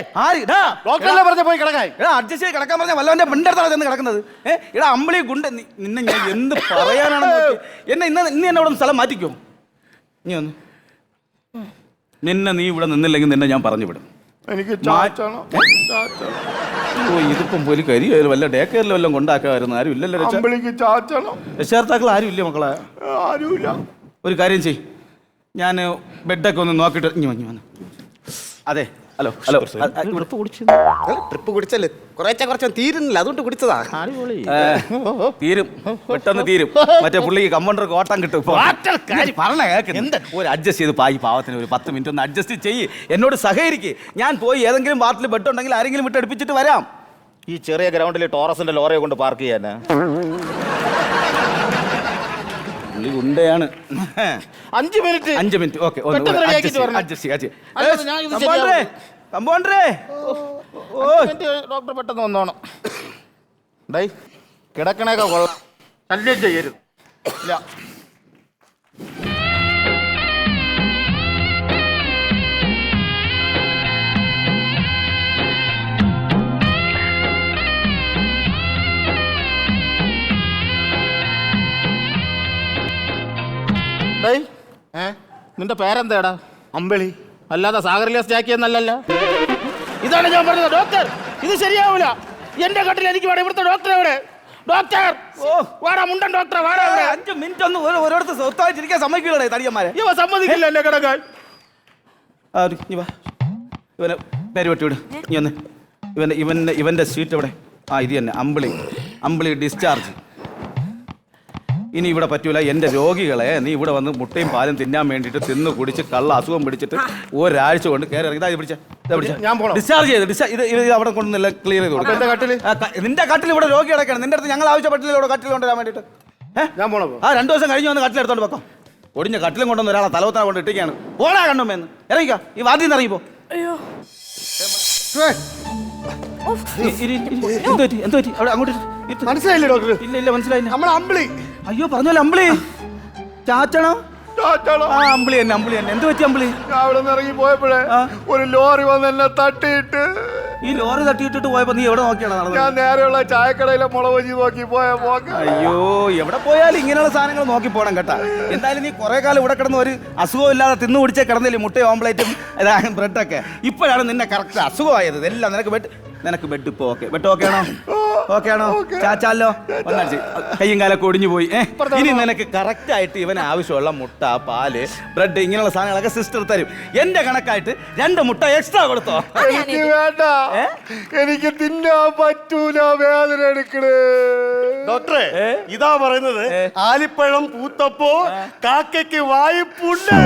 ഡോക്ടറല്ലേ പറഞ്ഞ പോയി കിടക്കായി അഡ്ജസ്റ്റ് ചെയ്ത് കിടക്കാൻ പറഞ്ഞാൽ വല്ലവന്റെ പെണ്ണിന്റെ അടുത്താണ് ചെന്ന് കിടക്കുന്നത്. ഇവിടെ അമ്പിളി ഗുണ്ട നിന്നെ ഞാൻ എന്ത് പറയാനാണ് എന്നെ ഇന്ന് എന്നെ ഇവിടെ സ്ഥലം മാറ്റിക്കോ. നീ ഒന്ന് നീ ഇവിടെ നിന്നില്ലെങ്കിൽ നിന്നെ ഞാൻ പറഞ്ഞു വിടും. എനിക്ക് ഇതിപ്പം പോലും കരിയായാലും വല്ല ഡേ കെയറിലും വല്ലതും കൊണ്ടാക്കാമായിരുന്നു. ആരും ഇല്ലല്ലോ രക്ഷകർത്താക്കൾ ആരും ഇല്ലേ മക്കളെ? ആരുമില്ല. ഒരു കാര്യം ചെയ്, ഞാൻ ബെഡൊക്കെ ഒന്ന് നോക്കിയിട്ട് ഇനി വന്നു. അതെ ഹലോ ട്രിപ്പ് കുടിച്ചല്ലേ കുറച്ച് തീരുന്നില്ല, അതുകൊണ്ട് കുടിച്ചതാ. തീരും, പെട്ടെന്ന് തീരും. മറ്റേ പുള്ളിക്ക് കമ്പൗണ്ടർക്ക് ഓട്ടം കിട്ടും. പറഞ്ഞ കേൾക്കുന്നു. ഒരു അഡ്ജസ്റ്റ് ചെയ്ത് പായി പാവത്തിന് ഒരു 10 മിനിറ്റ് ഒന്ന് അഡ്ജസ്റ്റ് ചെയ്യ്. എന്നോട് സഹകരിക്ക്. ഞാൻ പോയി ഏതെങ്കിലും വാർഡിൽ ബെഡ് ഉണ്ടെങ്കിൽ ആരെങ്കിലും വിട്ട് അടുപ്പിച്ചിട്ട് വരാം. ഈ ചെറിയ ഗ്രൗണ്ടിൽ ടോറസിന്റെ ലോറിയെ കൊണ്ട് പാർക്ക് ചെയ്യാനാ? പുള്ളി ഗുണ്ടയാണ്. 5 മിനിറ്റ് ഓക്കെ. ഡോക്ടർ പെട്ടെന്ന് വന്നോണം. ഡൈ കിടക്കണേക്കെ കൊള്ളാം, ശല്യം ചെയ്യരുത്. ഇല്ല നിന്റെ പേരെന്തേടാ? അമ്പിളി. അല്ലാതെ സാഗറിലേസ് ജാക്കിയെന്നല്ലല്ലോ. ഇതാണ് ഞാൻ പറഞ്ഞത്. ഡോക്ടർ ഇത് ശരിയാവൂല. എന്റെ കട്ടിൽ എനിക്ക് വേണം. ഇവിടുത്തെ ഡോക്ടർ എവിടെ? ഡോക്ടർ വാടാ, മുണ്ടൻ ഡോക്ടർ വാടാ. 5 മിനിറ്റ് ഒന്ന് ഓരോരുത്തർ സ്വത്തായിട്ടിരിക്കാൻ സമ്മതിക്കില്ലേ തടിയന്മാരെ? ഇവ സമ്മതിക്കില്ല എന്നെ കിടക്കാൻ. ഇവനെ പേര് വെട്ടി വിട്. ഇവന്റെ സീറ്റ് എവിടെ? ഇത് തന്നെ അമ്പിളി ഡിസ്ചാർജ്. ഇനി ഇവിടെ പറ്റൂല. എൻ്റെ രോഗികളെ നീ ഇവിടെ വന്ന് മുട്ടയും പാലും തിന്നാൻ വേണ്ടിയിട്ട് തിന്ന് കുടിച്ച് കള്ള അസുഖം പിടിച്ചിട്ട് ഒരാഴ്ച കൊണ്ട് കയറി ഇറങ്ങി. ഡിസ്ചാർജ് ചെയ്ത് ഇത് അവിടെ കൊണ്ടൊന്നെല്ലാം ക്ലിയർ ചെയ്ത് കൊടുക്കും. നിന്റെ കട്ടിൽ ഇവിടെ രോഗി കിടക്കണം. നിന്റെ അടുത്ത് ഞങ്ങൾ ആവശ്യപ്പെട്ടില്ല ഇവിടെ കട്ടിൽ കൊണ്ടുവരാൻ വേണ്ടിയിട്ട്. ഞാൻ പോണോ? 2 ദിവസം കഴിഞ്ഞ് വന്ന് കട്ടിലെടുത്തോണ്ട് വെക്കാം. ഒടിഞ്ഞ കട്ടിലും കൊണ്ടുവന്ന് ഒരാളെ തലവത്താൻ കൊണ്ട് ഇട്ടിരിക്കുകയാണ്. ഓടാ കണ്ണുമെന്ന് ഇറങ്ങിക്കാം. ഈ വാതിൽ നിന്ന് ഇറങ്ങിപ്പോ. അവിടെ അങ്ങോട്ട് മനസ്സിലായില്ലേ ഡോക്ടർ? ഇല്ല മനസ്സിലായില്ല. നമ്മളെ അമ്പിളി. അയ്യോ പറഞ്ഞല്ലോ അമ്പിളി. ചാച്ചണോ? അമ്പിളി തന്നെ. എന്ത് പറ്റി അമ്പിളി? ഞാൻ അവിടെ നിന്ന് ഇറങ്ങി പോയപ്പോഴേ ഒരു ലോറി വന്ന് എന്നെ തട്ടിയിട്ട്. ഈ ലോറി തട്ടിയിട്ടിട്ട് പോയപ്പോ നീ എവിടെ നോക്കിയാണ് നടന്നത്? ഞാൻ നേരെയുള്ള ചായക്കടയിലെ മുളക് ബജി നോക്കി പോയ പോക്ക്. അയ്യോ എവിടെ പോയാലും ഇങ്ങനെയുള്ള സാധനങ്ങൾ നോക്കി പോകണം കേട്ടാ. എന്തായാലും നീ കുറെ കാലം ഇവിടെ കിടന്ന് ഒരു അസുഖം ഇല്ലാതെ തിന്നു പിടിച്ചേ കിടന്നില്ലേ മുട്ടയും ഓംപ്ലേറ്റും ബ്രെഡൊക്കെ. ഇപ്പോഴാണ് നിന്നെ കറക്റ്റ് അസുഖമായത്. എല്ലാം നിനക്ക് ബെഡ് ഇപ്പൊ ഓക്കെ. ബെഡ് ഓക്കെ ആണോ? ചാച്ചാലോ കയ്യും കാലൊക്കെ ഒടിഞ്ഞു പോയി. ഇനി നിനക്ക് കറക്റ്റ് ആയിട്ട് ഇവന് ആവശ്യമുള്ള മുട്ട, പാല്, ബ്രെഡ് ഇങ്ങനെയുള്ള സാധനങ്ങളൊക്കെ സിസ്റ്റർ തരും. എന്റെ കണക്കായിട്ട് 2 മുട്ട എക്സ്ട്രാ കൊടുത്തോ. എനിക്ക് വേണ്ട, എനിക്ക് തിന്നാൻ പറ്റൂല, വേദന എടുക്കണേ. ഡോക്ടറെ ഇതാ പറയുന്നത്, ആലിപ്പഴം പൂത്തപ്പോ കാക്കയ്ക്ക് വായ്പുണ്ട്.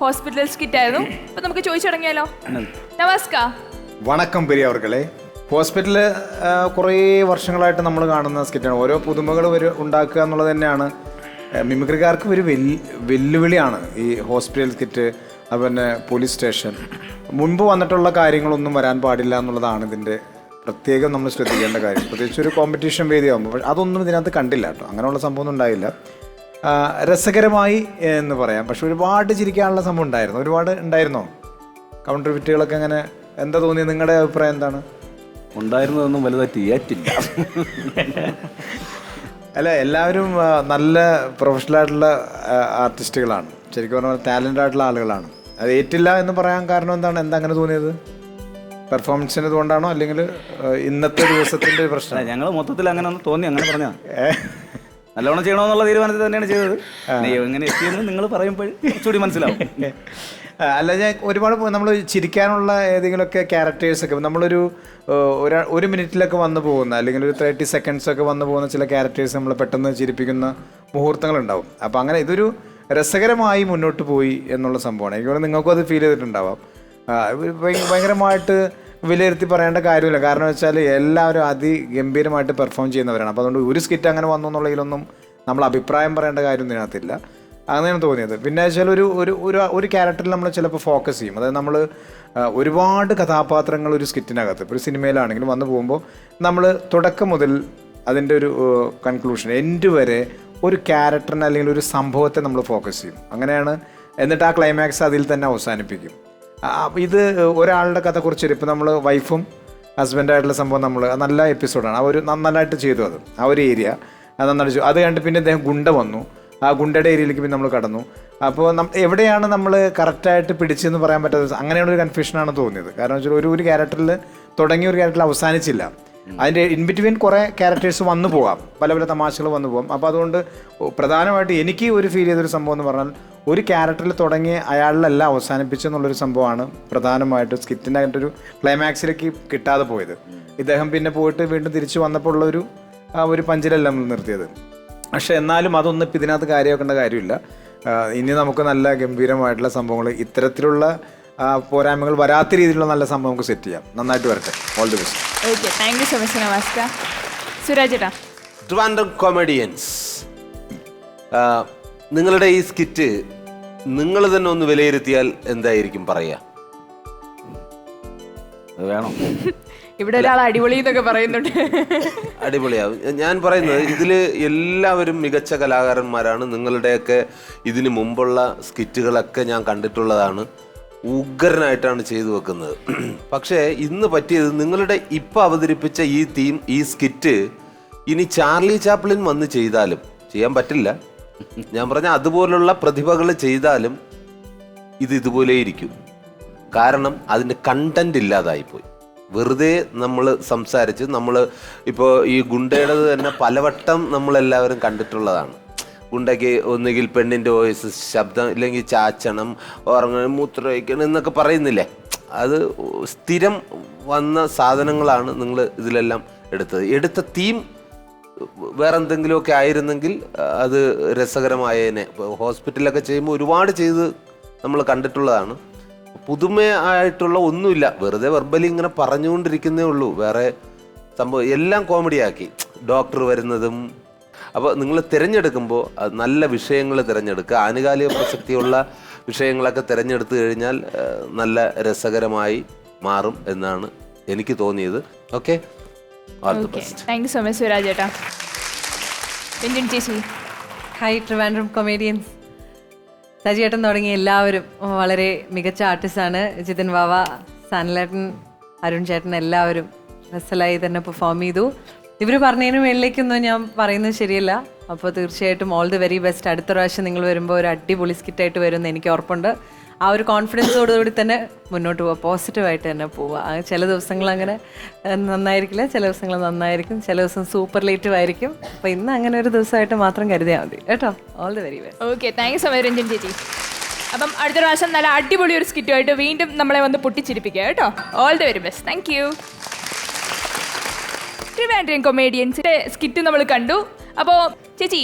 ഹോസ്പിറ്റൽ സ്കിറ്റ് ആയിരുന്നു. അപ്പൊ നമുക്ക് ചോദിച്ചു തുടങ്ങിയാലോ? നമസ്കാർ. വണക്കം പെരിയവർകളെ. ഹോസ്പിറ്റലിൽ കുറേ വർഷങ്ങളായിട്ട് നമ്മൾ കാണുന്ന സ്കിറ്റാണ്. ഓരോ പുതുമകൾ ഉണ്ടാക്കുക എന്നുള്ളത് തന്നെയാണ് മിമിക്രിക്കാർക്ക് ഒരു വെല്ലുവിളിയാണ്. ഈ ഹോസ്പിറ്റൽ സ്കിറ്റ്, അതുപോലെ പോലീസ് സ്റ്റേഷൻ, മുൻപ് വന്നിട്ടുള്ള കാര്യങ്ങളൊന്നും വരാൻ പാടില്ല എന്നുള്ളതാണ് ഇതിൻ്റെ പ്രത്യേകം നമ്മൾ ശ്രദ്ധിക്കേണ്ട കാര്യം. പ്രത്യേകിച്ച് ഒരു കോമ്പറ്റീഷൻ വേദിയാകുമ്പോൾ. പക്ഷെ അതൊന്നും ഇതിനകത്ത് കണ്ടില്ല കേട്ടോ. അങ്ങനെയുള്ള സംഭവമൊന്നും ഉണ്ടായില്ല. രസകരമായി എന്ന് പറയാം. പക്ഷെ ഒരുപാട് ചിരിക്കാനുള്ള സംഭവം ഉണ്ടായിരുന്നു. ഒരുപാട് ഉണ്ടായിരുന്നോ കൗണ്ടർ വിറ്റുകളൊക്കെ? അങ്ങനെ എന്താ തോന്നിയത്? നിങ്ങളുടെ അഭിപ്രായം എന്താണ്? ഉണ്ടായിരുന്നതൊന്നും വലുതായിട്ട് ഏറ്റില്ല. അല്ല, എല്ലാവരും നല്ല പ്രൊഫഷണലായിട്ടുള്ള ആർട്ടിസ്റ്റുകളാണ്. ശരിക്കും പറഞ്ഞാൽ ടാലൻ്റ് ആയിട്ടുള്ള ആളുകളാണ്. അത് ഏറ്റില്ല എന്ന് പറയാൻ കാരണം എന്താണ്? എന്താ അങ്ങനെ തോന്നിയത്? പെർഫോമൻസിന് കൊണ്ടാണോ, അല്ലെങ്കിൽ ഇന്നത്തെ ദിവസത്തിൻ്റെ പ്രശ്നം? ഞങ്ങൾ മൊത്തത്തിൽ അങ്ങനെ ഒന്ന് തോന്നി, അങ്ങനെ പറഞ്ഞാ. നല്ലോണം ചെയ്യണമെന്നുള്ള തീരുമാനത്തിൽ തന്നെയാണ് ചെയ്തത്. എങ്ങനെ എത്തിയെന്ന് നിങ്ങൾ പറയുമ്പോൾ കുറച്ചുകൂടി മനസ്സിലാവും. അല്ല, ഞാൻ ഒരുപാട് നമ്മൾ ചിരിക്കാനുള്ള ഏതെങ്കിലുമൊക്കെ ക്യാരക്ടേഴ്സൊക്കെ നമ്മളൊരു 1 മിനിറ്റിലൊക്കെ വന്നു പോകുന്ന, അല്ലെങ്കിൽ ഒരു 30 സെക്കൻഡ്സൊക്കെ വന്നു പോകുന്ന ചില ക്യാരക്ടേഴ്സ് നമ്മൾ പെട്ടെന്ന് ചിരിപ്പിക്കുന്ന മുഹൂർത്തങ്ങളുണ്ടാവും. അപ്പോൾ അങ്ങനെ ഇതൊരു രസകരമായി മുന്നോട്ട് പോയി എന്നുള്ള സംഭവമാണ്. എനിക്ക് നിങ്ങൾക്കും അത് ഫീൽ ചെയ്തിട്ടുണ്ടാവാം. ഭയങ്കരമായിട്ട് വിലയിരുത്തി പറയേണ്ട കാര്യമില്ല. കാരണം വെച്ചാൽ എല്ലാവരും അതിഗംഭീരമായിട്ട് പെർഫോം ചെയ്യുന്നവരാണ്. അപ്പോൾ അതുകൊണ്ട് ഒരു സ്കിറ്റ് അങ്ങനെ വന്നു എന്നുള്ളതിലൊന്നും നമ്മൾ അഭിപ്രായം പറയേണ്ട കാര്യം ഇതിനകത്തില്ല. അങ്ങനെയാണ് തോന്നിയത്. പിന്നെ വെച്ചാൽ ഒരു ക്യാരക്ടറിൽ നമ്മൾ ചിലപ്പോൾ ഫോക്കസ് ചെയ്യും. അതായത് നമ്മൾ ഒരുപാട് കഥാപാത്രങ്ങൾ ഒരു സ്കിറ്റിനകത്ത്, ഇപ്പോൾ ഒരു സിനിമയിലാണെങ്കിലും വന്നു പോകുമ്പോൾ നമ്മൾ തുടക്കം മുതൽ അതിൻ്റെ ഒരു കൺക്ലൂഷൻ എൻഡ് വരെ ഒരു ക്യാരക്ടറിനെ അല്ലെങ്കിൽ ഒരു സംഭവത്തെ നമ്മൾ ഫോക്കസ് ചെയ്യും. അങ്ങനെയാണ്. എന്നിട്ട് ആ ക്ലൈമാക്സ് അതിൽ തന്നെ അവസാനിപ്പിക്കും. ഇത് ഒരാളുടെ കഥ കുറിച്ച് ഇപ്പോൾ നമ്മൾ വൈഫും ഹസ്ബൻഡായിട്ടുള്ള സംഭവം നമ്മൾ നല്ല എപ്പിസോഡാണ്. ആ ഒരു നന്നായിട്ട് ചെയ്തു. അത് ആ ഒരു ഏരിയ നന്നായിട്ട് ചെയ്തു. അത് കണ്ട് പിന്നെ അദ്ദേഹം ഗുണ്ട വന്നു. ആ ഗുണ്ടയുടെ ഏരിയയിലേക്ക് പിന്നെ നമ്മൾ കടന്നു. അപ്പോൾ എവിടെയാണ് നമ്മൾ കറക്റ്റായിട്ട് പിടിച്ചെന്ന് പറയാൻ പറ്റാത്ത അങ്ങനെയുള്ള ഒരു കൺഫ്യൂഷനാണ് തോന്നിയത്. കാരണം വെച്ചാൽ ഒരു ക്യാരക്ടറിൽ തുടങ്ങിയ ഒരു ക്യാരക്ടറിൽ അവസാനിച്ചില്ല. അതിൻ്റെ ഇൻബിറ്റ്വീൻ കുറേ ക്യാരക്ടേഴ്സ് വന്നു പോകാം, പല പല തമാശകൾ വന്നു പോകാം. അപ്പോൾ അതുകൊണ്ട് പ്രധാനമായിട്ട് എനിക്ക് ഒരു ഫീൽ ചെയ്തൊരു സംഭവം എന്ന് പറഞ്ഞാൽ ഒരു ക്യാരക്ടറിൽ തുടങ്ങി അയാളിലല്ല അവസാനിപ്പിച്ചെന്നുള്ളൊരു സംഭവമാണ് പ്രധാനമായിട്ട് സ്കിറ്റിൻ്റെ ഒരു ക്ലൈമാക്സിലേക്ക് കിട്ടാതെ പോയത്. ഇദ്ദേഹം പിന്നെ പോയിട്ട് വീണ്ടും തിരിച്ചു വന്നപ്പോൾ ഉള്ളൊരു ഒരു പഞ്ചിലല്ല നമ്മൾ നിർത്തിയത്. പക്ഷെ എന്നാലും അതൊന്നും ഇപ്പം ഇതിനകത്ത് കാര്യമാക്കേണ്ട കാര്യമില്ല. ഇനി നമുക്ക് നല്ല ഗംഭീരമായിട്ടുള്ള സംഭവങ്ങൾ, ഇത്തരത്തിലുള്ള പോരായ്മകൾ വരാത്ത രീതിയിലുള്ള നല്ല സംഭവം നമുക്ക് സെറ്റ് ചെയ്യാം. നന്നായിട്ട് വരട്ടെ. All the best. Okay, thank you so much നമസ്കാർ. സുരാജ് ചേട്ടാ. ട്രിവാൻഡ്രം കൊമേഡിയൻസ്, നിങ്ങളുടെ ഈ സ്കിറ്റ് നിങ്ങൾ തന്നെ ഒന്ന് വിലയിരുത്തിയാൽ എന്തായിരിക്കും പറയുക? വേണം. ഇവിടെ ഒരാൾ അടിപൊളി എന്നൊക്കെ പറയുന്നുണ്ട്. അടിപൊളിയാവും. ഞാൻ പറയുന്നത് ഇതിൽ എല്ലാവരും മികച്ച കലാകാരന്മാരാണ്. നിങ്ങളുടെയൊക്കെ ഇതിന് മുമ്പുള്ള സ്കിറ്റുകളൊക്കെ ഞാൻ കണ്ടിട്ടുള്ളതാണ്. ഉഗ്രനായിട്ടാണ് ചെയ്തു വെക്കുന്നത്. പക്ഷേ ഇന്ന് പറ്റിയത് നിങ്ങളുടെ ഇപ്പം അവതരിപ്പിച്ച ഈ തീം, ഈ സ്കിറ്റ് ഇനി ചാർലി ചാപ്ലിൻ വന്ന് ചെയ്താലും ചെയ്യാൻ പറ്റില്ല. ഞാൻ പറഞ്ഞ അതുപോലുള്ള പ്രതിഭകൾ ചെയ്താലും ഇതുപോലെ ഇരിക്കും. കാരണം അതിൻ്റെ കണ്ടന്റ് ഇല്ലാതായിപ്പോയി. വെറുതെ നമ്മൾ സംസാരിച്ച് നമ്മൾ ഇപ്പോൾ ഈ ഗുണ്ടയുടേത് തന്നെ പലവട്ടം നമ്മളെല്ലാവരും കണ്ടിട്ടുള്ളതാണ്. ഗുണ്ടയ്ക്ക് ഒന്നുകിൽ പെണ്ണിൻ്റെ വോയിസ്, ശബ്ദം, ഇല്ലെങ്കിൽ ചാച്ചണം, ഉറങ്ങണം, മൂത്രമൊഴിക്കണം എന്നൊക്കെ പറയുന്നില്ലേ, അത് സ്ഥിരം വന്ന സാധനങ്ങളാണ് നിങ്ങൾ ഇതിലെല്ലാം എടുത്ത തീം വേറെ എന്തെങ്കിലുമൊക്കെ ആയിരുന്നെങ്കിൽ അത് രസകരമായേനെ. ഹോസ്പിറ്റലൊക്കെ ചെയ്യുമ്പോൾ ഒരുപാട് ചെയ്ത് നമ്മൾ കണ്ടിട്ടുള്ളതാണ്. പുതുമയായിട്ടുള്ള ഒന്നുമില്ല, വെറുതെ വെർബലി ഇങ്ങനെ പറഞ്ഞുകൊണ്ടിരിക്കുന്നേ ഉള്ളൂ. വേറെ സംഭവം എല്ലാം കോമഡിയാക്കി. ഡോക്ടർ വരുന്നതും. അപ്പോൾ നിങ്ങൾ തിരഞ്ഞെടുക്കുമ്പോൾ നല്ല വിഷയങ്ങൾ തിരഞ്ഞെടുക്കുക. ആനുകാലിക പ്രസക്തിയുള്ള വിഷയങ്ങളൊക്കെ തിരഞ്ഞെടുത്തു കഴിഞ്ഞാൽ നല്ല രസകരമായി മാറും എന്നാണ് എനിക്ക് തോന്നിയത്. Okay, all the best. Thank you so much Suraj ചേട്ടാ. ചേച്ചി. Hi Trivandrum comedians. സജിയേട്ടൻ തുടങ്ങി എല്ലാവരും വളരെ മികച്ച ആർട്ടിസ്റ്റാണ്. ജിതിൻ വാവ, സാനലേട്ടൻ, അരുൺ ചേട്ടൻ എല്ലാവരും റസലായി തന്നെ പെർഫോം ചെയ്തു. ഇവർ പറഞ്ഞതിന് മേളിലേക്കൊന്നും ഞാൻ പറയുന്നത് ശരിയല്ല. അപ്പോൾ തീർച്ചയായിട്ടും ഓൾ ദി വെരി ബെസ്റ്റ്. അടുത്ത പ്രാവശ്യം നിങ്ങൾ വരുമ്പോൾ ഒരു അടിപൊളി സ്കിറ്റായിട്ട് വരുമെന്ന് എനിക്ക് ഉറപ്പുണ്ട്. ആ ഒരു കോൺഫിഡൻസോടുകൂടി തന്നെ മുന്നോട്ട് പോവുക, പോസിറ്റീവായിട്ട് തന്നെ പോവുക. ചില ദിവസങ്ങൾ അങ്ങനെ നന്നായിരിക്കില്ല, ചില ദിവസങ്ങൾ നന്നായിരിക്കും, ചില ദിവസം സൂപ്പർലേറ്റീവ് ആയിരിക്കും. അപ്പോൾ ഇന്ന് അങ്ങനെ ഒരു ദിവസമായിട്ട് മാത്രം കരുതിയാൽ മതി കേട്ടോ. All the very best. Okay, thank you so much Ranjan ചേച്ചി. അപ്പം അടുത്ത പ്രാവശ്യം നല്ല അടിപൊളി ഒരു സ്കിറ്റുമായിട്ട് വീണ്ടും നമ്മളെ വന്ന് പൊട്ടിച്ചിരിപ്പിക്കുക കേട്ടോ. All the very best. Thank you. Trivandrum കൊമേഡിയൻസിന്റെ സ്കിറ്റ് നമ്മൾ കണ്ടു. അപ്പോൾ ചേച്ചി,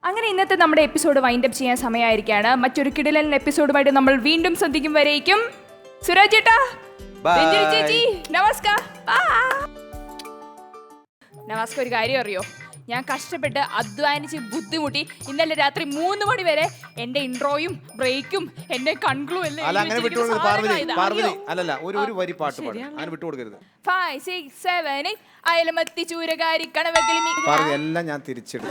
അങ്ങനെ ഇന്നത്തെ നമ്മുടെ എപ്പിസോഡ് വൈൻഡപ്പ് ചെയ്യാൻ സമയമായിരിക്കുകയാണ്. മറ്റൊരു കിടിലൻ എപ്പിസോഡുമായിട്ട് നമ്മൾ വീണ്ടും സന്ധിക്കും വരേക്കും. സുരാജ് ചേട്ടാ, രഞ്ജനി ചേച്ചി, നമസ്കാർ. നമസ്കാർ. ഒരു കാര്യം അറിയോ, ഞാൻ കഷ്ടപ്പെട്ട് അധ്വാനിച്ച് ബുദ്ധിമുട്ടി ഇന്നലെ രാത്രി 3 മണി വരെ എന്റെ ഇൻട്രോയും ബ്രേക്കും എന്റെ കൺക്ലൂ അല്ലല്ല ഒരു വരി പാട്ട് പാടും, അങ്ങനെ വിട്ടുകൊടുക്കരുത്. 5 6 7 8 അയലമത്തി ചൂരകാരി കണവകളിമി എല്ലാം ഞാൻ തിരിച്ചിടും.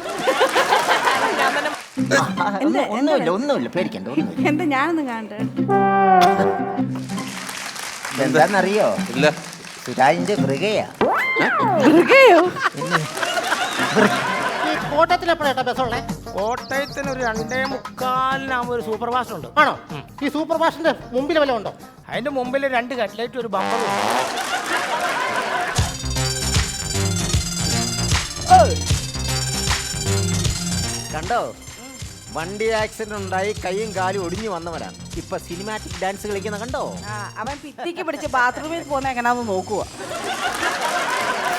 ഒന്നുമില്ല, പേടിക്കണ്ട. എന്താ ഞാനൊന്നും കാണട്ടെ. എന്താന്നറിയോ? ഇല്ല. സുരാജിന്റെ മൃഗയാ. കോട്ടയത്തിന് ഒരു 2:45 ഒരു സൂപ്പർ ഫാസ്റ്റ് ഉണ്ട്. ആണോ? ഈ സൂപ്പർ ഫാസ്റ്റിന്റെ മുമ്പിൽ വല്ലതും ഉണ്ടോ? അതിന്റെ മുമ്പിൽ 2 കട്ട്ലൈറ്റ്, ഒരു ബമ്പറും. കണ്ടോ? വണ്ടി ആക്സിഡന്റ് ഉണ്ടായി കൈയും കാലും ഒടിഞ്ഞു വന്നവരാണ്. ഇപ്പൊ സിനിമാറ്റിക് ഡാൻസ് കളിക്കുന്ന കണ്ടോ? അവൻ ഭിത്തിക്ക് പിടിച്ച് ബാത്റൂമിൽ പോകുന്ന എങ്ങനെയാന്ന് നോക്കുക.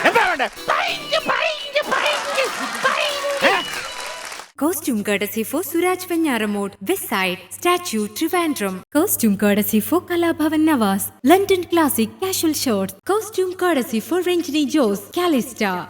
എന്താ വേണ്ടേ? Costume courtesy for Suraj Venyaramod, West Side, Statue, Trivandrum. Costume courtesy for Kalabhavan Nawaz, London Classic Casual Shorts. Costume courtesy for Ranjini Jose, Calista.